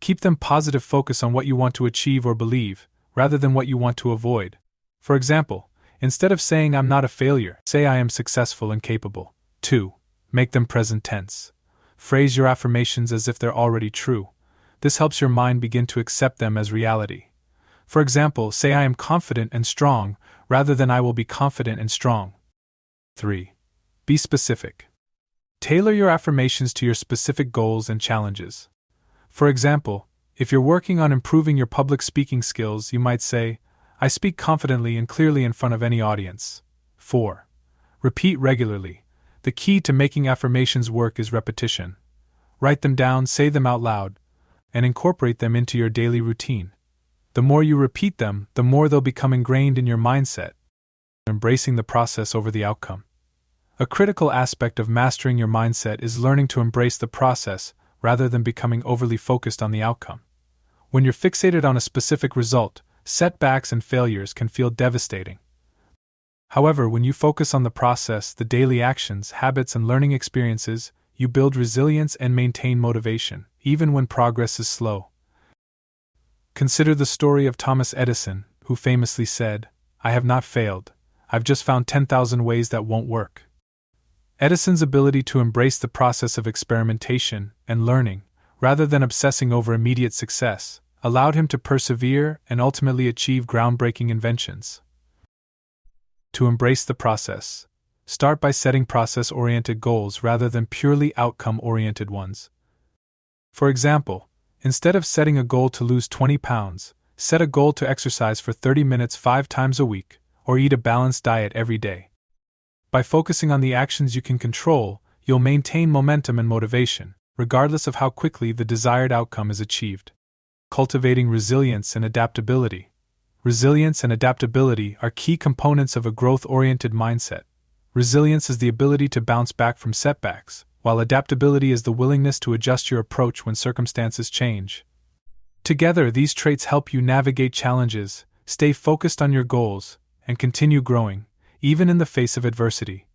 Speaker 1: Keep them positive. Focus on what you want to achieve or believe, rather than what you want to avoid. For example, instead of saying "I'm not a failure," say "I am successful and capable." 2. Make them present tense. Phrase your affirmations as if they're already true. This helps your mind begin to accept them as reality. For example, say "I am confident and strong," rather than "I will be confident and strong." 3. Be specific. Tailor your affirmations to your specific goals and challenges. For example, if you're working on improving your public speaking skills, you might say, "I speak confidently and clearly in front of any audience." 4. Repeat regularly. The key to making affirmations work is repetition. Write them down, say them out loud, and incorporate them into your daily routine. The more you repeat them, the more they'll become ingrained in your mindset. Embracing the process over the outcome. A critical aspect of mastering your mindset is learning to embrace the process rather than becoming overly focused on the outcome. When you're fixated on a specific result, setbacks and failures can feel devastating. However, when you focus on the process, the daily actions, habits, and learning experiences, you build resilience and maintain motivation, even when progress is slow. Consider the story of Thomas Edison, who famously said, "I have not failed, I've just found 10,000 ways that won't work." Edison's ability to embrace the process of experimentation and learning, rather than obsessing over immediate success, allowed him to persevere and ultimately achieve groundbreaking inventions. To embrace the process, start by setting process-oriented goals rather than purely outcome-oriented ones. For example, instead of setting a goal to lose 20 pounds, set a goal to exercise for 30 minutes 5 times a week, or eat a balanced diet every day. By focusing on the actions you can control, you'll maintain momentum and motivation, regardless of how quickly the desired outcome is achieved. Cultivating resilience and adaptability. Resilience and adaptability are key components of a growth-oriented mindset. Resilience is the ability to bounce back from setbacks, while adaptability is the willingness to adjust your approach when circumstances change. Together, these traits help you navigate challenges, stay focused on your goals, and continue growing, even in the face of adversity.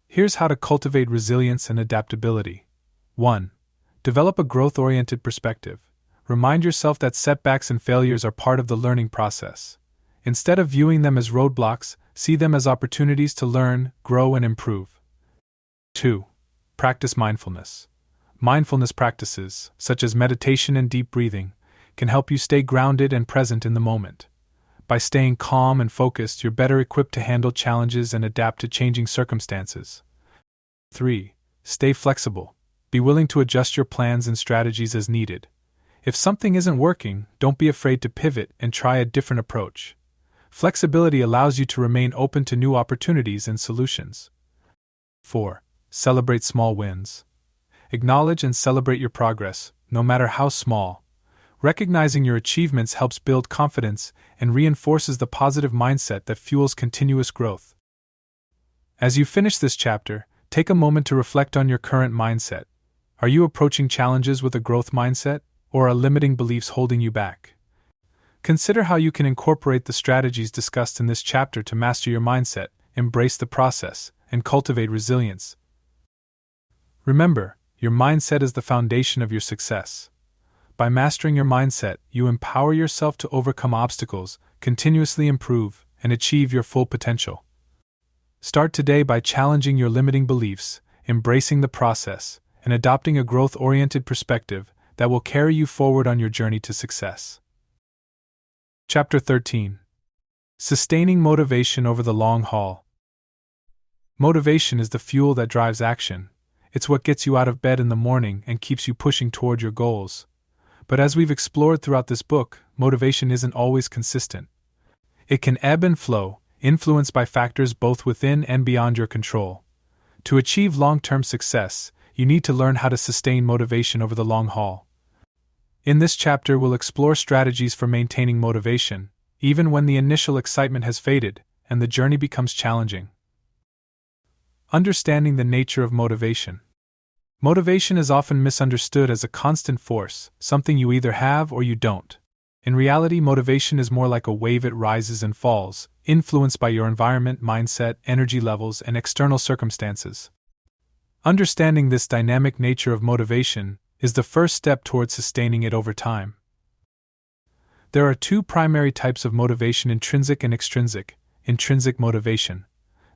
Speaker 1: Here's how to cultivate resilience and adaptability. 1. Develop a growth-oriented perspective. Remind yourself that setbacks and failures are part of the learning process. Instead of viewing them as roadblocks, see them as opportunities to learn, grow, and improve. 2. Practice mindfulness. Mindfulness practices, such as meditation and deep breathing, can help you stay grounded and present in the moment. By staying calm and focused, you're better equipped to handle challenges and adapt to changing circumstances. 3. Stay flexible. Be willing to adjust your plans and strategies as needed. If something isn't working, don't be afraid to pivot and try a different approach. Flexibility allows you to remain open to new opportunities and solutions. 4. Celebrate small wins. Acknowledge and celebrate your progress, no matter how small. Recognizing your achievements helps build confidence and reinforces the positive mindset that fuels continuous growth. As you finish this chapter, take a moment to reflect on your current mindset. Are you approaching challenges with a growth mindset, or are limiting beliefs holding you back? Consider how you can incorporate the strategies discussed in this chapter to master your mindset, embrace the process, and cultivate resilience. Remember, your mindset is the foundation of your success. By mastering your mindset, you empower yourself to overcome obstacles, continuously improve, and achieve your full potential. Start today by challenging your limiting beliefs, embracing the process, and adopting a growth-oriented perspective that will carry you forward on your journey to success. Chapter 13. Sustaining motivation over the long haul. Motivation is the fuel that drives action. It's what gets you out of bed in the morning and keeps you pushing toward your goals. But as we've explored throughout this book, motivation isn't always consistent. It can ebb and flow, influenced by factors both within and beyond your control. To achieve long-term success, you need to learn how to sustain motivation over the long haul. In this chapter, we'll explore strategies for maintaining motivation, even when the initial excitement has faded and the journey becomes challenging. Understanding the nature of motivation. Motivation is often misunderstood as a constant force, something you either have or you don't. In reality, motivation is more like a wave. It rises and falls, influenced by your environment, mindset, energy levels, and external circumstances. Understanding this dynamic nature of motivation is the first step towards sustaining it over time. There are two primary types of motivation: intrinsic and extrinsic. Intrinsic motivation.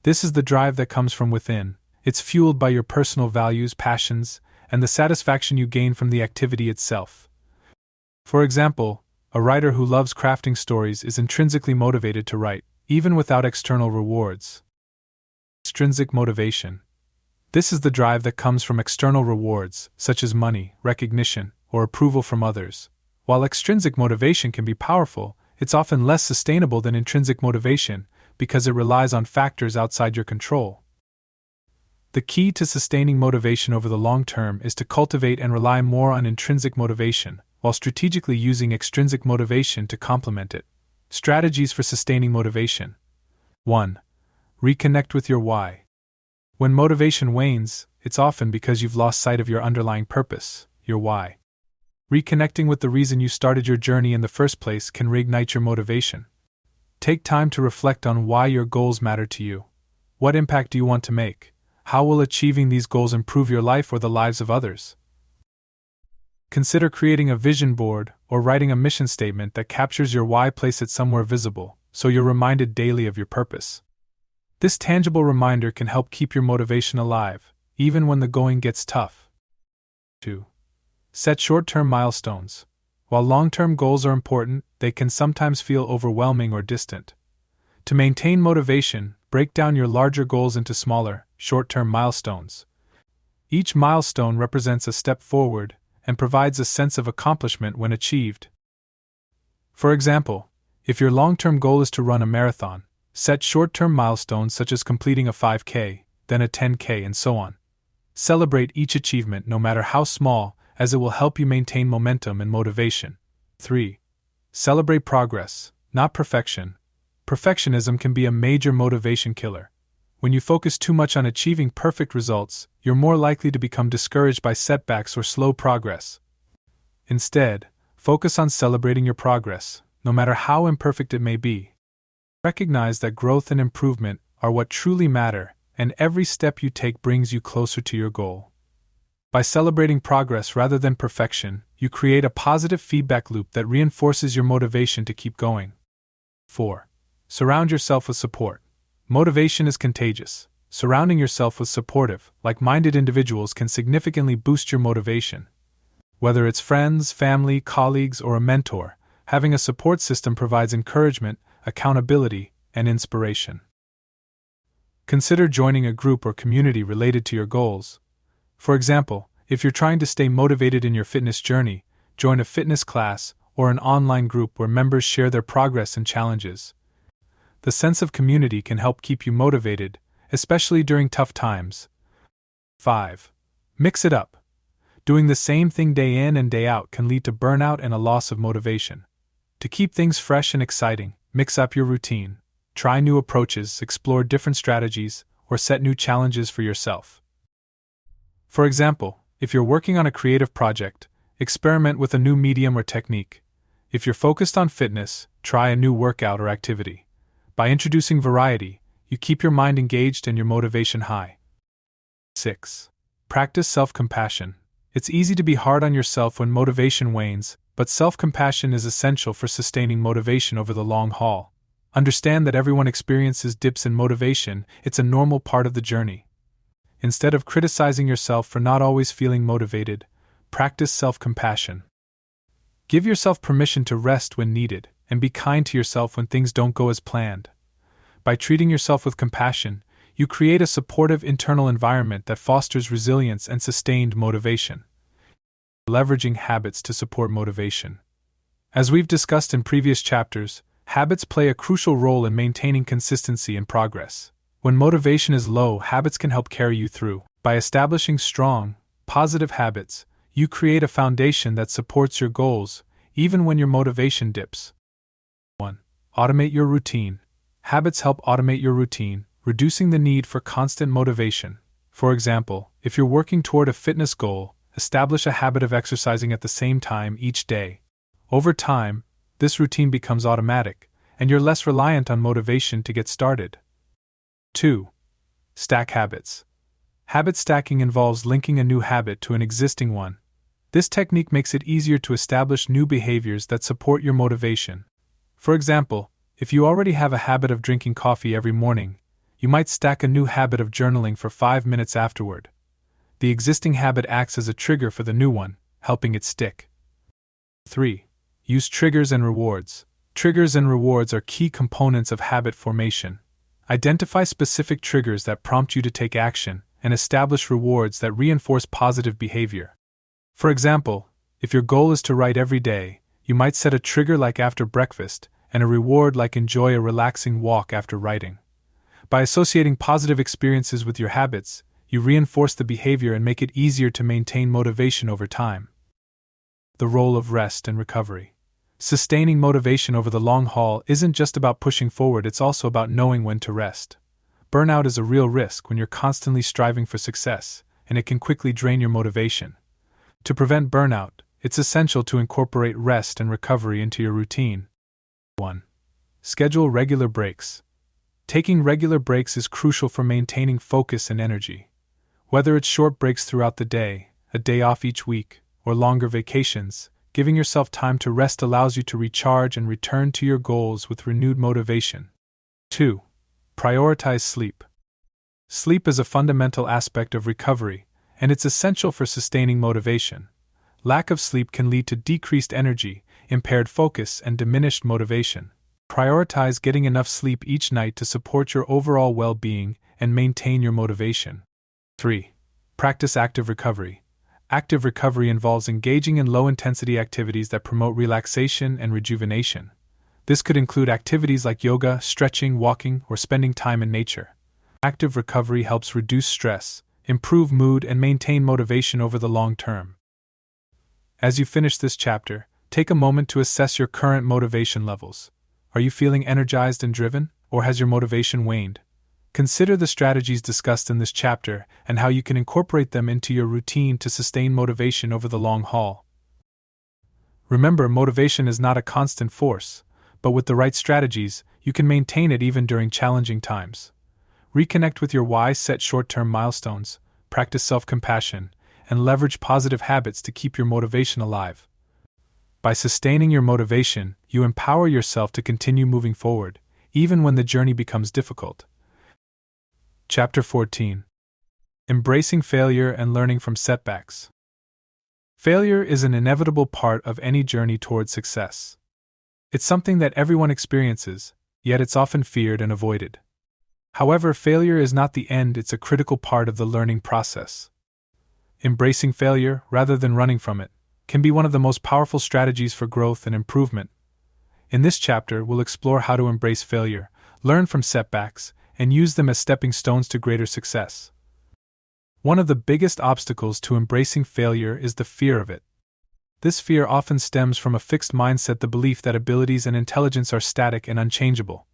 Speaker 1: This is the drive that comes from within. It's fueled by your personal values, passions, and the satisfaction you gain from the activity itself. For example, a writer who loves crafting stories is intrinsically motivated to write, even without external rewards. Extrinsic motivation. This is the drive that comes from external rewards, such as money, recognition, or approval from others. While extrinsic motivation can be powerful, it's often less sustainable than intrinsic motivation because it relies on factors outside your control. The key to sustaining motivation over the long term is to cultivate and rely more on intrinsic motivation, while strategically using extrinsic motivation to complement it. Strategies for sustaining motivation. 1. Reconnect with your why. When motivation wanes, it's often because you've lost sight of your underlying purpose, your why. Reconnecting with the reason you started your journey in the first place can reignite your motivation. Take time to reflect on why your goals matter to you. What impact do you want to make? How will achieving these goals improve your life or the lives of others? Consider creating a vision board or writing a mission statement that captures your why. Place it somewhere visible, so you're reminded daily of your purpose. This tangible reminder can help keep your motivation alive, even when the going gets tough. 2. Set short-term milestones. While long-term goals are important, they can sometimes feel overwhelming or distant. To maintain motivation, break down your larger goals into smaller, short-term milestones. Each milestone represents a step forward and provides a sense of accomplishment when achieved. For example, if your long-term goal is to run a marathon, set short-term milestones such as completing a 5K, then a 10K, and so on. Celebrate each achievement, no matter how small, as it will help you maintain momentum and motivation. 3. Celebrate progress, not perfection. Perfectionism can be a major motivation killer. When you focus too much on achieving perfect results, you're more likely to become discouraged by setbacks or slow progress. Instead, focus on celebrating your progress, no matter how imperfect it may be. Recognize that growth and improvement are what truly matter, and every step you take brings you closer to your goal. By celebrating progress rather than perfection, you create a positive feedback loop that reinforces your motivation to keep going. 4. Surround yourself with support. Motivation is contagious. Surrounding yourself with supportive, like-minded individuals can significantly boost your motivation. Whether it's friends, family, colleagues, or a mentor, having a support system provides encouragement, accountability, and inspiration. Consider joining a group or community related to your goals. For example, if you're trying to stay motivated in your fitness journey, join a fitness class or an online group where members share their progress and challenges. The sense of community can help keep you motivated, especially during tough times. 5. Mix it up. Doing the same thing day in and day out can lead to burnout and a loss of motivation. To keep things fresh and exciting, mix up your routine. Try new approaches, explore different strategies, or set new challenges for yourself. For example, if you're working on a creative project, experiment with a new medium or technique. If you're focused on fitness, try a new workout or activity. By introducing variety, you keep your mind engaged and your motivation high. 6. Practice self-compassion. It's easy to be hard on yourself when motivation wanes, but self-compassion is essential for sustaining motivation over the long haul. Understand that everyone experiences dips in motivation, it's a normal part of the journey. Instead of criticizing yourself for not always feeling motivated, practice self-compassion. Give yourself permission to rest when needed, and be kind to yourself when things don't go as planned. By treating yourself with compassion, you create a supportive internal environment that fosters resilience and sustained motivation. Leveraging habits to support motivation. As we've discussed in previous chapters, habits play a crucial role in maintaining consistency and progress. When motivation is low, habits can help carry you through. By establishing strong, positive habits, you create a foundation that supports your goals, even when your motivation dips. 1. Automate your routine. Habits help automate your routine, reducing the need for constant motivation. For example, if you're working toward a fitness goal, establish a habit of exercising at the same time each day. Over time, this routine becomes automatic, and you're less reliant on motivation to get started. 2. Stack habits. Habit stacking involves linking a new habit to an existing one. This technique makes it easier to establish new behaviors that support your motivation. For example, if you already have a habit of drinking coffee every morning, you might stack a new habit of journaling for 5 minutes afterward. The existing habit acts as a trigger for the new one, helping it stick. 3. Use triggers and rewards. Triggers and rewards are key components of habit formation. Identify specific triggers that prompt you to take action, and establish rewards that reinforce positive behavior. For example, if your goal is to write every day, you might set a trigger like after breakfast, and a reward like enjoy a relaxing walk after writing. By associating positive experiences with your habits, you reinforce the behavior and make it easier to maintain motivation over time. The role of rest and recovery. Sustaining motivation over the long haul isn't just about pushing forward, it's also about knowing when to rest. Burnout is a real risk when you're constantly striving for success, and it can quickly drain your motivation. To prevent burnout, it's essential to incorporate rest and recovery into your routine. 1. Schedule regular breaks. Taking regular breaks is crucial for maintaining focus and energy. Whether it's short breaks throughout the day, a day off each week, or longer vacations, giving yourself time to rest allows you to recharge and return to your goals with renewed motivation. 2. Prioritize sleep. Sleep is a fundamental aspect of recovery, and it's essential for sustaining motivation. Lack of sleep can lead to decreased energy, impaired focus, and diminished motivation. Prioritize getting enough sleep each night to support your overall well-being and maintain your motivation. 3. Practice active recovery. Active recovery involves engaging in low-intensity activities that promote relaxation and rejuvenation. This could include activities like yoga, stretching, walking, or spending time in nature. Active recovery helps reduce stress, improve mood, and maintain motivation over the long term. As you finish this chapter, take a moment to assess your current motivation levels. Are you feeling energized and driven, or has your motivation waned? Consider the strategies discussed in this chapter and how you can incorporate them into your routine to sustain motivation over the long haul. Remember, motivation is not a constant force, but with the right strategies, you can maintain it even during challenging times. Reconnect with your why, set short-term milestones, practice self-compassion, and leverage positive habits to keep your motivation alive. By sustaining your motivation, you empower yourself to continue moving forward, even when the journey becomes difficult. Chapter 14. Embracing failure and learning from setbacks. Failure is an inevitable part of any journey towards success. It's something that everyone experiences, yet it's often feared and avoided. However, failure is not the end, it's a critical part of the learning process. Embracing failure, rather than running from it, can be one of the most powerful strategies for growth and improvement. In this chapter, we'll explore how to embrace failure, learn from setbacks, and use them as stepping stones to greater success. One of the biggest obstacles to embracing failure is the fear of it. This fear often stems from a fixed mindset, the belief that abilities and intelligence are static and unchangeable.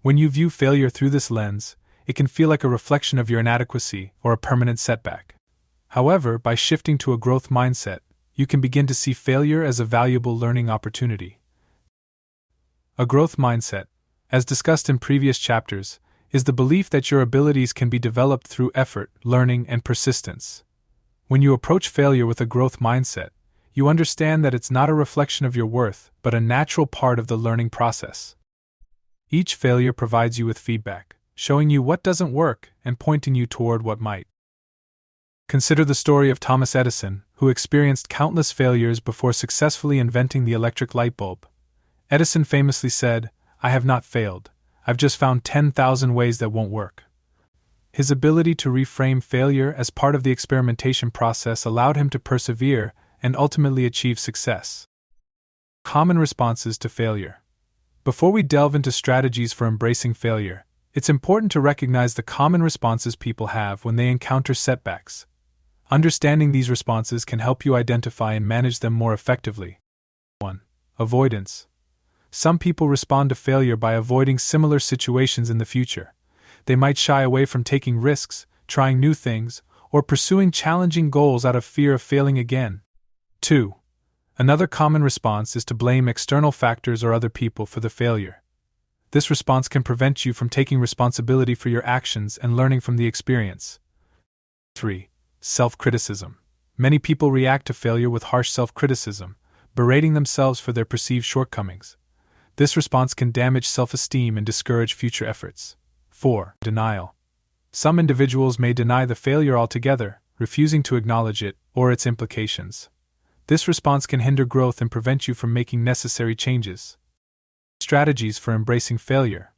Speaker 1: When you view failure through this lens, it can feel like a reflection of your inadequacy or a permanent setback. However, by shifting to a growth mindset, you can begin to see failure as a valuable learning opportunity. A growth mindset, as discussed in previous chapters, is the belief that your abilities can be developed through effort, learning, and persistence. When you approach failure with a growth mindset, you understand that it's not a reflection of your worth, but a natural part of the learning process. Each failure provides you with feedback, showing you what doesn't work and pointing you toward what might. Consider the story of Thomas Edison, who experienced countless failures before successfully inventing the electric light bulb. Edison famously said, "I have not failed. I've just found 10,000 ways that won't work." His ability to reframe failure as part of the experimentation process allowed him to persevere and ultimately achieve success. Common responses to failure. Before we delve into strategies for embracing failure, it's important to recognize the common responses people have when they encounter setbacks. Understanding these responses can help you identify and manage them more effectively. 1. Avoidance. Some people respond to failure by avoiding similar situations in the future. They might shy away from taking risks, trying new things, or pursuing challenging goals out of fear of failing again. 2. Another common response is to blame external factors or other people for the failure. This response can prevent you from taking responsibility for your actions and learning from the experience. 3. Self-criticism. Many people react to failure with harsh self-criticism, berating themselves for their perceived shortcomings. This response can damage self-esteem and discourage future efforts. 4. Denial. Some individuals may deny the failure altogether, refusing to acknowledge it or its implications. This response can hinder growth and prevent you from making necessary changes. Strategies for embracing failure.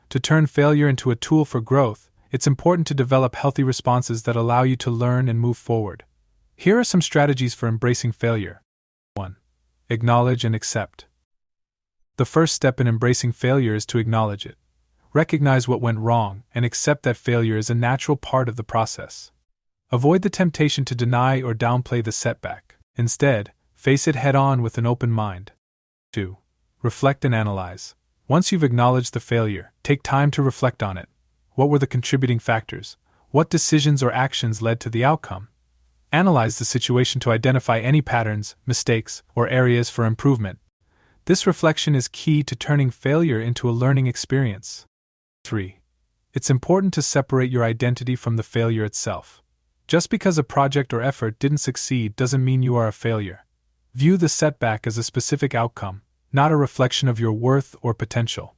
Speaker 1: To turn failure into a tool for growth, it's important to develop healthy responses that allow you to learn and move forward. Here are some strategies for embracing failure. 1. Acknowledge and accept. The first step in embracing failure is to acknowledge it. Recognize what went wrong and accept that failure is a natural part of the process. Avoid the temptation to deny or downplay the setback. Instead, face it head-on with an open mind. 2. Reflect and analyze. Once you've acknowledged the failure, take time to reflect on it. What were the contributing factors? What decisions or actions led to the outcome? Analyze the situation to identify any patterns, mistakes, or areas for improvement. This reflection is key to turning failure into a learning experience. 3. It's important to separate your identity from the failure itself. Just because a project or effort didn't succeed doesn't mean you are a failure. View the setback as a specific outcome, not a reflection of your worth or potential.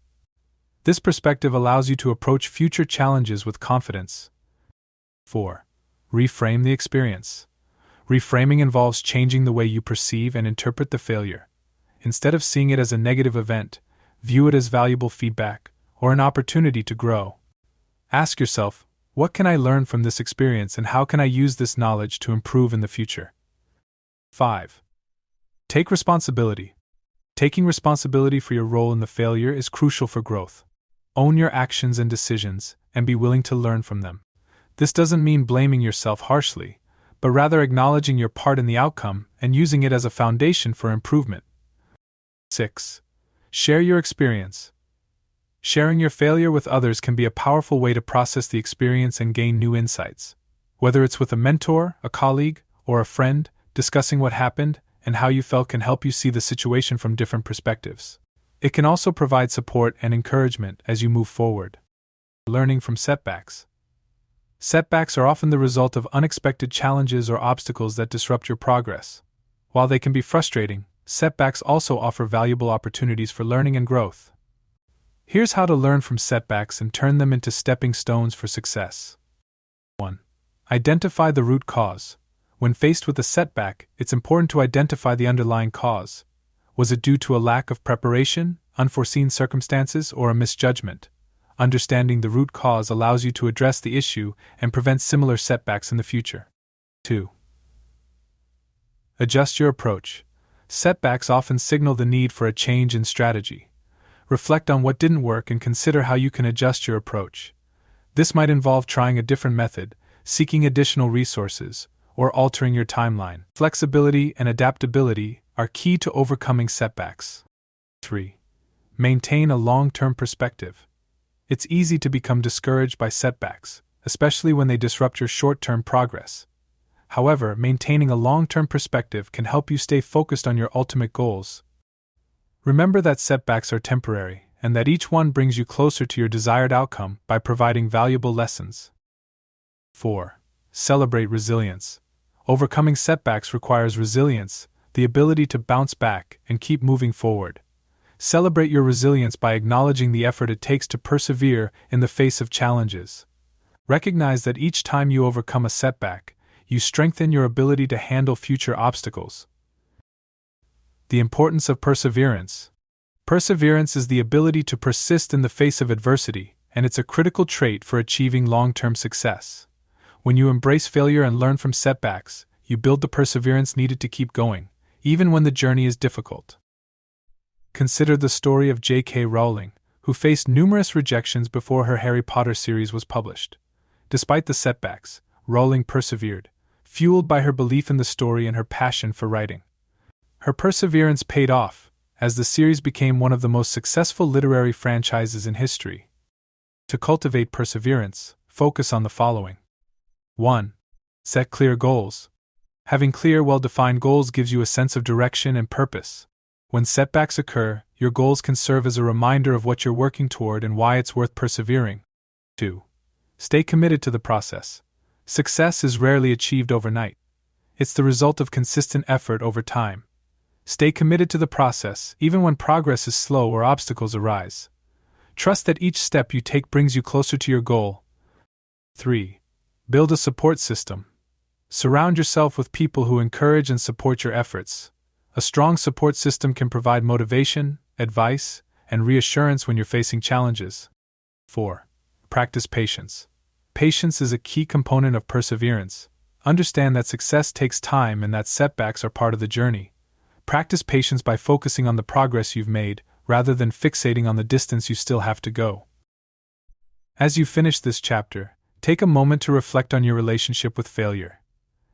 Speaker 1: This perspective allows you to approach future challenges with confidence. 4. Reframe the experience. Reframing involves changing the way you perceive and interpret the failure. Instead of seeing it as a negative event, view it as valuable feedback or an opportunity to grow. Ask yourself, what can I learn from this experience and how can I use this knowledge to improve in the future? 5. Take responsibility. Taking responsibility for your role in the failure is crucial for growth. Own your actions and decisions and be willing to learn from them. This doesn't mean blaming yourself harshly, but rather acknowledging your part in the outcome and using it as a foundation for improvement. 6. Share your experience. Sharing your failure with others can be a powerful way to process the experience and gain new insights. Whether it's with a mentor, a colleague, or a friend, discussing what happened and how you felt can help you see the situation from different perspectives. It can also provide support and encouragement as you move forward. Learning from setbacks. Setbacks are often the result of unexpected challenges or obstacles that disrupt your progress. While they can be frustrating, setbacks also offer valuable opportunities for learning and growth. Here's how to learn from setbacks and turn them into stepping stones for success. 1. Identify the root cause. When faced with a setback, it's important to identify the underlying cause. Was it due to a lack of preparation, unforeseen circumstances, or a misjudgment? Understanding the root cause allows you to address the issue and prevent similar setbacks in the future. 2. Adjust your approach. Setbacks often signal the need for a change in strategy. Reflect on what didn't work and consider how you can adjust your approach. This might involve trying a different method, seeking additional resources, or altering your timeline. Flexibility and adaptability are key to overcoming setbacks. 3. Maintain a long-term perspective. It's easy to become discouraged by setbacks, especially when they disrupt your short-term progress. However, maintaining a long-term perspective can help you stay focused on your ultimate goals. Remember that setbacks are temporary, and that each one brings you closer to your desired outcome by providing valuable lessons. 4. Celebrate resilience. Overcoming setbacks requires resilience, the ability to bounce back and keep moving forward. Celebrate your resilience by acknowledging the effort it takes to persevere in the face of challenges. Recognize that each time you overcome a setback, you strengthen your ability to handle future obstacles. The importance of perseverance. Perseverance is the ability to persist in the face of adversity, and it's a critical trait for achieving long-term success. When you embrace failure and learn from setbacks, you build the perseverance needed to keep going, even when the journey is difficult. Consider the story of J.K. Rowling, who faced numerous rejections before her Harry Potter series was published. Despite the setbacks, Rowling persevered, fueled by her belief in the story and her passion for writing. Her perseverance paid off, as the series became one of the most successful literary franchises in history. To cultivate perseverance, focus on the following. 1. Set clear goals. Having clear, well-defined goals gives you a sense of direction and purpose. When setbacks occur, your goals can serve as a reminder of what you're working toward and why it's worth persevering. 2. Stay committed to the process. Success is rarely achieved overnight. It's the result of consistent effort over time. Stay committed to the process, even when progress is slow or obstacles arise. Trust that each step you take brings you closer to your goal. 3. Build a support system. Surround yourself with people who encourage and support your efforts. A strong support system can provide motivation, advice, and reassurance when you're facing challenges. 4. Practice patience. Patience is a key component of perseverance. Understand that success takes time and that setbacks are part of the journey. Practice patience by focusing on the progress you've made, rather than fixating on the distance you still have to go. As you finish this chapter, take a moment to reflect on your relationship with failure.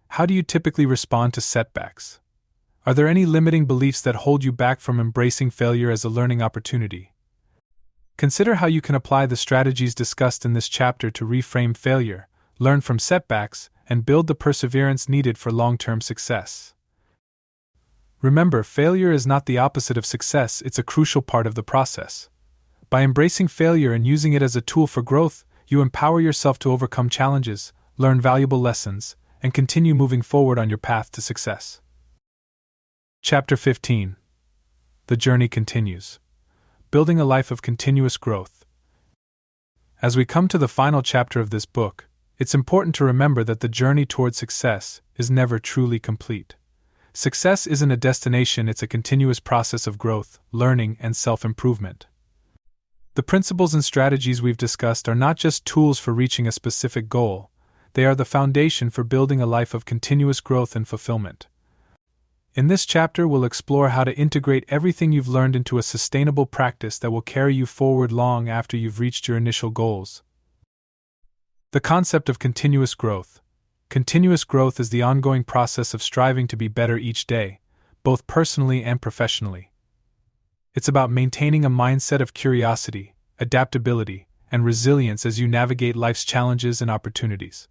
Speaker 1: How do you typically respond to setbacks? Are there any limiting beliefs that hold you back from embracing failure as a learning opportunity? Consider how you can apply the strategies discussed in this chapter to reframe failure, learn from setbacks, and build the perseverance needed for long-term success. Remember, failure is not the opposite of success, it's a crucial part of the process. By embracing failure and using it as a tool for growth, you empower yourself to overcome challenges, learn valuable lessons, and continue moving forward on your path to success. Chapter 15. The journey continues. Building a life of continuous growth. As we come to the final chapter of this book, it's important to remember that the journey toward success is never truly complete. Success isn't a destination, it's a continuous process of growth, learning, and self-improvement. The principles and strategies we've discussed are not just tools for reaching a specific goal, they are the foundation for building a life of continuous growth and fulfillment. In this chapter, we'll explore how to integrate everything you've learned into a sustainable practice that will carry you forward long after you've reached your initial goals. The concept of continuous growth. Continuous growth is the ongoing process of striving to be better each day, both personally and professionally. It's about maintaining a mindset of curiosity, adaptability, and resilience as you navigate life's challenges and opportunities.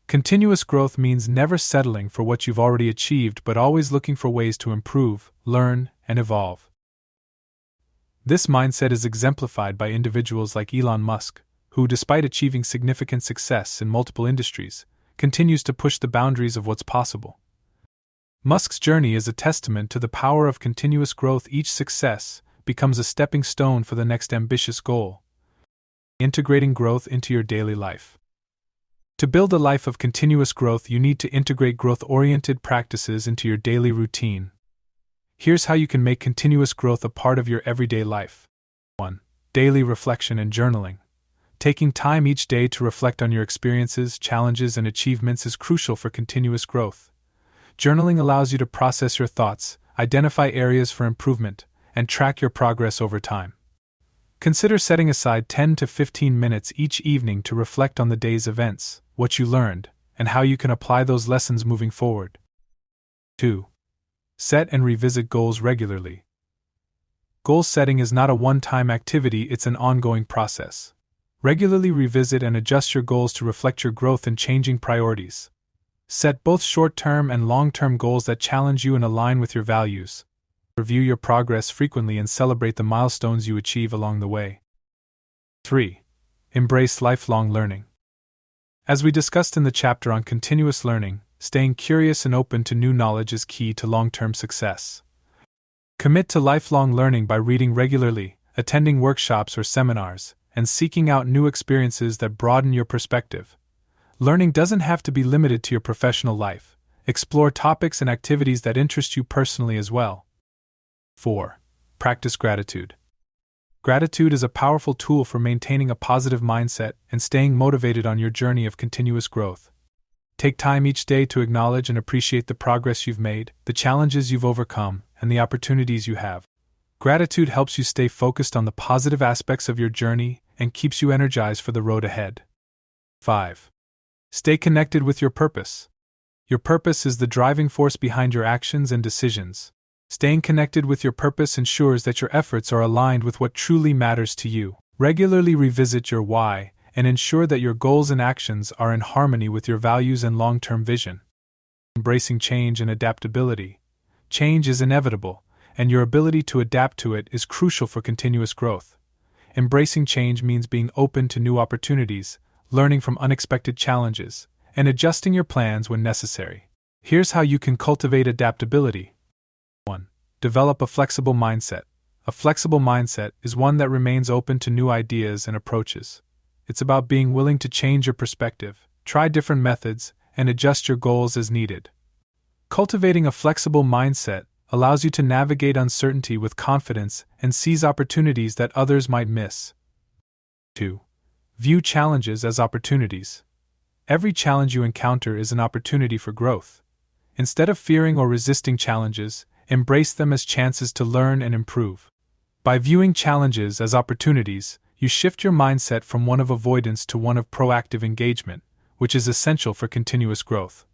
Speaker 1: Continuous growth means never settling for what you've already achieved but always looking for ways to improve, learn, and evolve. This mindset is exemplified by individuals like Elon Musk, who, despite achieving significant success in multiple industries, continues to push the boundaries of what's possible. Musk's journey is a testament to the power of continuous growth. Each success becomes a stepping stone for the next ambitious goal. Integrating growth into your daily life. To build a life of continuous growth, you need to integrate growth-oriented practices into your daily routine. Here's how you can make continuous growth a part of your everyday life. 1. Daily reflection and journaling. Taking time each day to reflect on your experiences, challenges, and achievements is crucial for continuous growth. Journaling allows you to process your thoughts, identify areas for improvement, and track your progress over time. Consider setting aside 10 to 15 minutes each evening to reflect on the day's events, what you learned, and how you can apply those lessons moving forward. 2. Set and revisit goals regularly. Goal setting is not a one-time activity, it's an ongoing process. Regularly revisit and adjust your goals to reflect your growth and changing priorities. Set both short-term and long-term goals that challenge you and align with your values. Review your progress frequently and celebrate the milestones you achieve along the way. 3. Embrace lifelong learning. As we discussed in the chapter on continuous learning, staying curious and open to new knowledge is key to long-term success. Commit to lifelong learning by reading regularly, attending workshops or seminars, and seeking out new experiences that broaden your perspective. Learning doesn't have to be limited to your professional life. Explore topics and activities that interest you personally as well. 4. Practice gratitude. Gratitude is a powerful tool for maintaining a positive mindset and staying motivated on your journey of continuous growth. Take time each day to acknowledge and appreciate the progress you've made, the challenges you've overcome, and the opportunities you have. Gratitude helps you stay focused on the positive aspects of your journey and keeps you energized for the road ahead. 5. Stay connected with your purpose. Your purpose is the driving force behind your actions and decisions. Staying connected with your purpose ensures that your efforts are aligned with what truly matters to you. Regularly revisit your why and ensure that your goals and actions are in harmony with your values and long-term vision. Embracing change and adaptability. Change is inevitable, and your ability to adapt to it is crucial for continuous growth. Embracing change means being open to new opportunities, learning from unexpected challenges, and adjusting your plans when necessary. Here's how you can cultivate adaptability. 1. Develop a flexible mindset. A flexible mindset is one that remains open to new ideas and approaches. It's about being willing to change your perspective, try different methods, and adjust your goals as needed. Cultivating a flexible mindset allows you to navigate uncertainty with confidence and seize opportunities that others might miss. 2. View challenges as opportunities. Every challenge you encounter is an opportunity for growth. Instead of fearing or resisting challenges, embrace them as chances to learn and improve. By viewing challenges as opportunities, you shift your mindset from one of avoidance to one of proactive engagement, which is essential for continuous growth.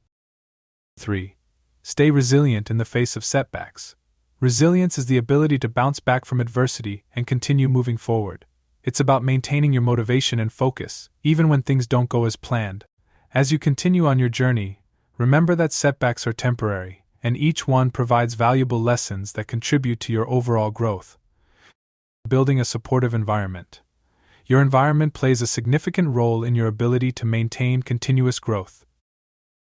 Speaker 1: 3. Stay resilient in the face of setbacks. Resilience is the ability to bounce back from adversity and continue moving forward. It's about maintaining your motivation and focus, even when things don't go as planned. As you continue on your journey, remember that setbacks are temporary, and each one provides valuable lessons that contribute to your overall growth. Building a supportive environment. Your environment plays a significant role in your ability to maintain continuous growth.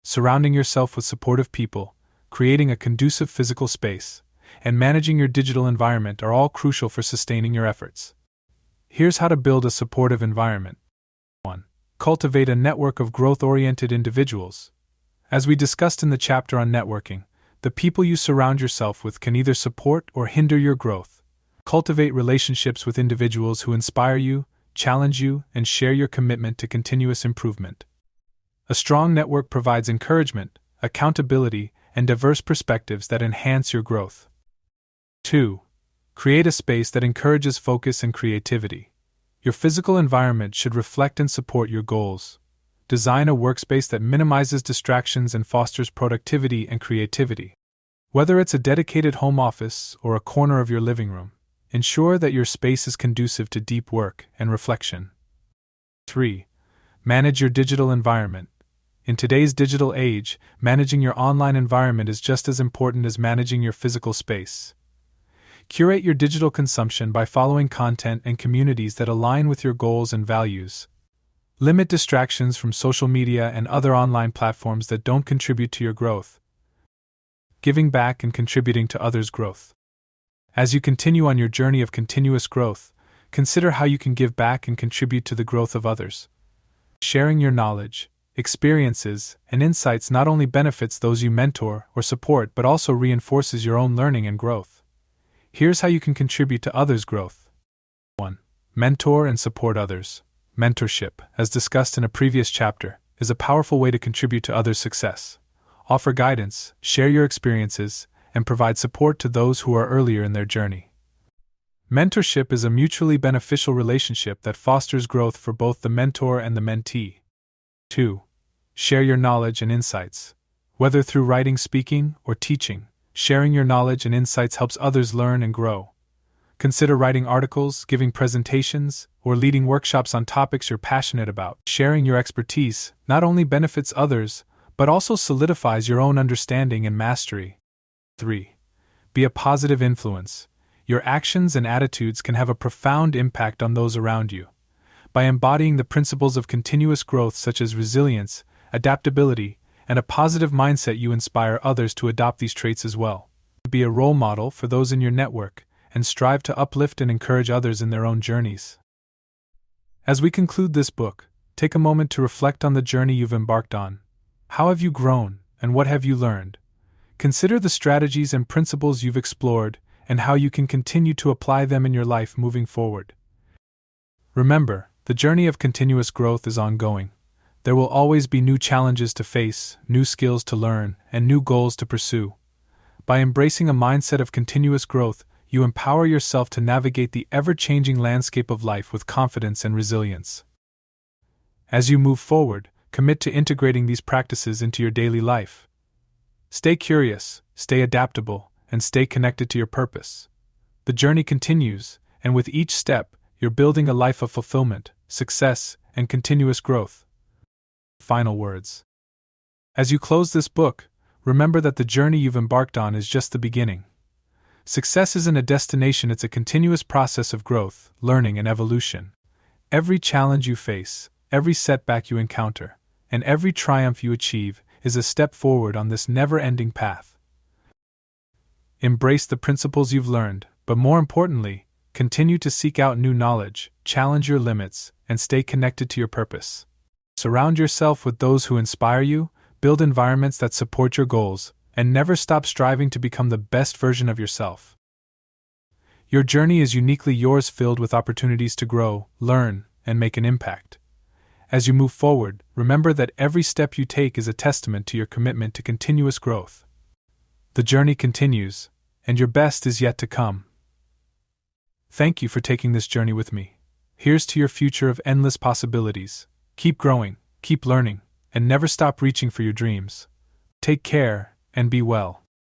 Speaker 1: Surrounding yourself with supportive people, creating a conducive physical space, and managing your digital environment are all crucial for sustaining your efforts. Here's how to build a supportive environment. 1. Cultivate a network of growth-oriented individuals. As we discussed in the chapter on networking, the people you surround yourself with can either support or hinder your growth. Cultivate relationships with individuals who inspire you, challenge you, and share your commitment to continuous improvement. A strong network provides encouragement, accountability, and diverse perspectives that enhance your growth. 2. Create a space that encourages focus and creativity. Your physical environment should reflect and support your goals. Design a workspace that minimizes distractions and fosters productivity and creativity. Whether it's a dedicated home office or a corner of your living room, ensure that your space is conducive to deep work and reflection. 3. Manage your digital environment. In today's digital age, managing your online environment is just as important as managing your physical space. Curate your digital consumption by following content and communities that align with your goals and values. Limit distractions from social media and other online platforms that don't contribute to your growth. Giving back and contributing to others' growth. As you continue on your journey of continuous growth, consider how you can give back and contribute to the growth of others. Sharing your knowledge, experiences, and insights not only benefits those you mentor or support but also reinforces your own learning and growth. Here's how you can contribute to others' growth. 1. Mentor and support others. Mentorship, as discussed in a previous chapter, is a powerful way to contribute to others' success. Offer guidance, share your experiences, and provide support to those who are earlier in their journey. Mentorship is a mutually beneficial relationship that fosters growth for both the mentor and the mentee. 2. Share your knowledge and insights. Whether through writing, speaking, or teaching, sharing your knowledge and insights helps others learn and grow. Consider writing articles, giving presentations, or leading workshops on topics you're passionate about. Sharing your expertise not only benefits others, but also solidifies your own understanding and mastery. 3. Be a positive influence. Your actions and attitudes can have a profound impact on those around you. By embodying the principles of continuous growth such as resilience, adaptability, and a positive mindset, you inspire others to adopt these traits as well. Be a role model for those in your network, and strive to uplift and encourage others in their own journeys. As we conclude this book, take a moment to reflect on the journey you've embarked on. How have you grown, and what have you learned? Consider the strategies and principles you've explored, and how you can continue to apply them in your life moving forward. Remember, the journey of continuous growth is ongoing. There will always be new challenges to face, new skills to learn, and new goals to pursue. By embracing a mindset of continuous growth, you empower yourself to navigate the ever-changing landscape of life with confidence and resilience. As you move forward, commit to integrating these practices into your daily life. Stay curious, stay adaptable, and stay connected to your purpose. The journey continues, and with each step, you're building a life of fulfillment, success, and continuous growth. Final words. As you close this book, remember that the journey you've embarked on is just the beginning. Success isn't a destination, it's a continuous process of growth, learning, and evolution. Every challenge you face, every setback you encounter, and every triumph you achieve is a step forward on this never-ending path. Embrace the principles you've learned, but more importantly, continue to seek out new knowledge, challenge your limits, and stay connected to your purpose. Surround yourself with those who inspire you, build environments that support your goals, and never stop striving to become the best version of yourself. Your journey is uniquely yours, filled with opportunities to grow, learn, and make an impact. As you move forward, remember that every step you take is a testament to your commitment to continuous growth. The journey continues, and your best is yet to come. Thank you for taking this journey with me. Here's to your future of endless possibilities. Keep growing, keep learning, and never stop reaching for your dreams. Take care, and be well.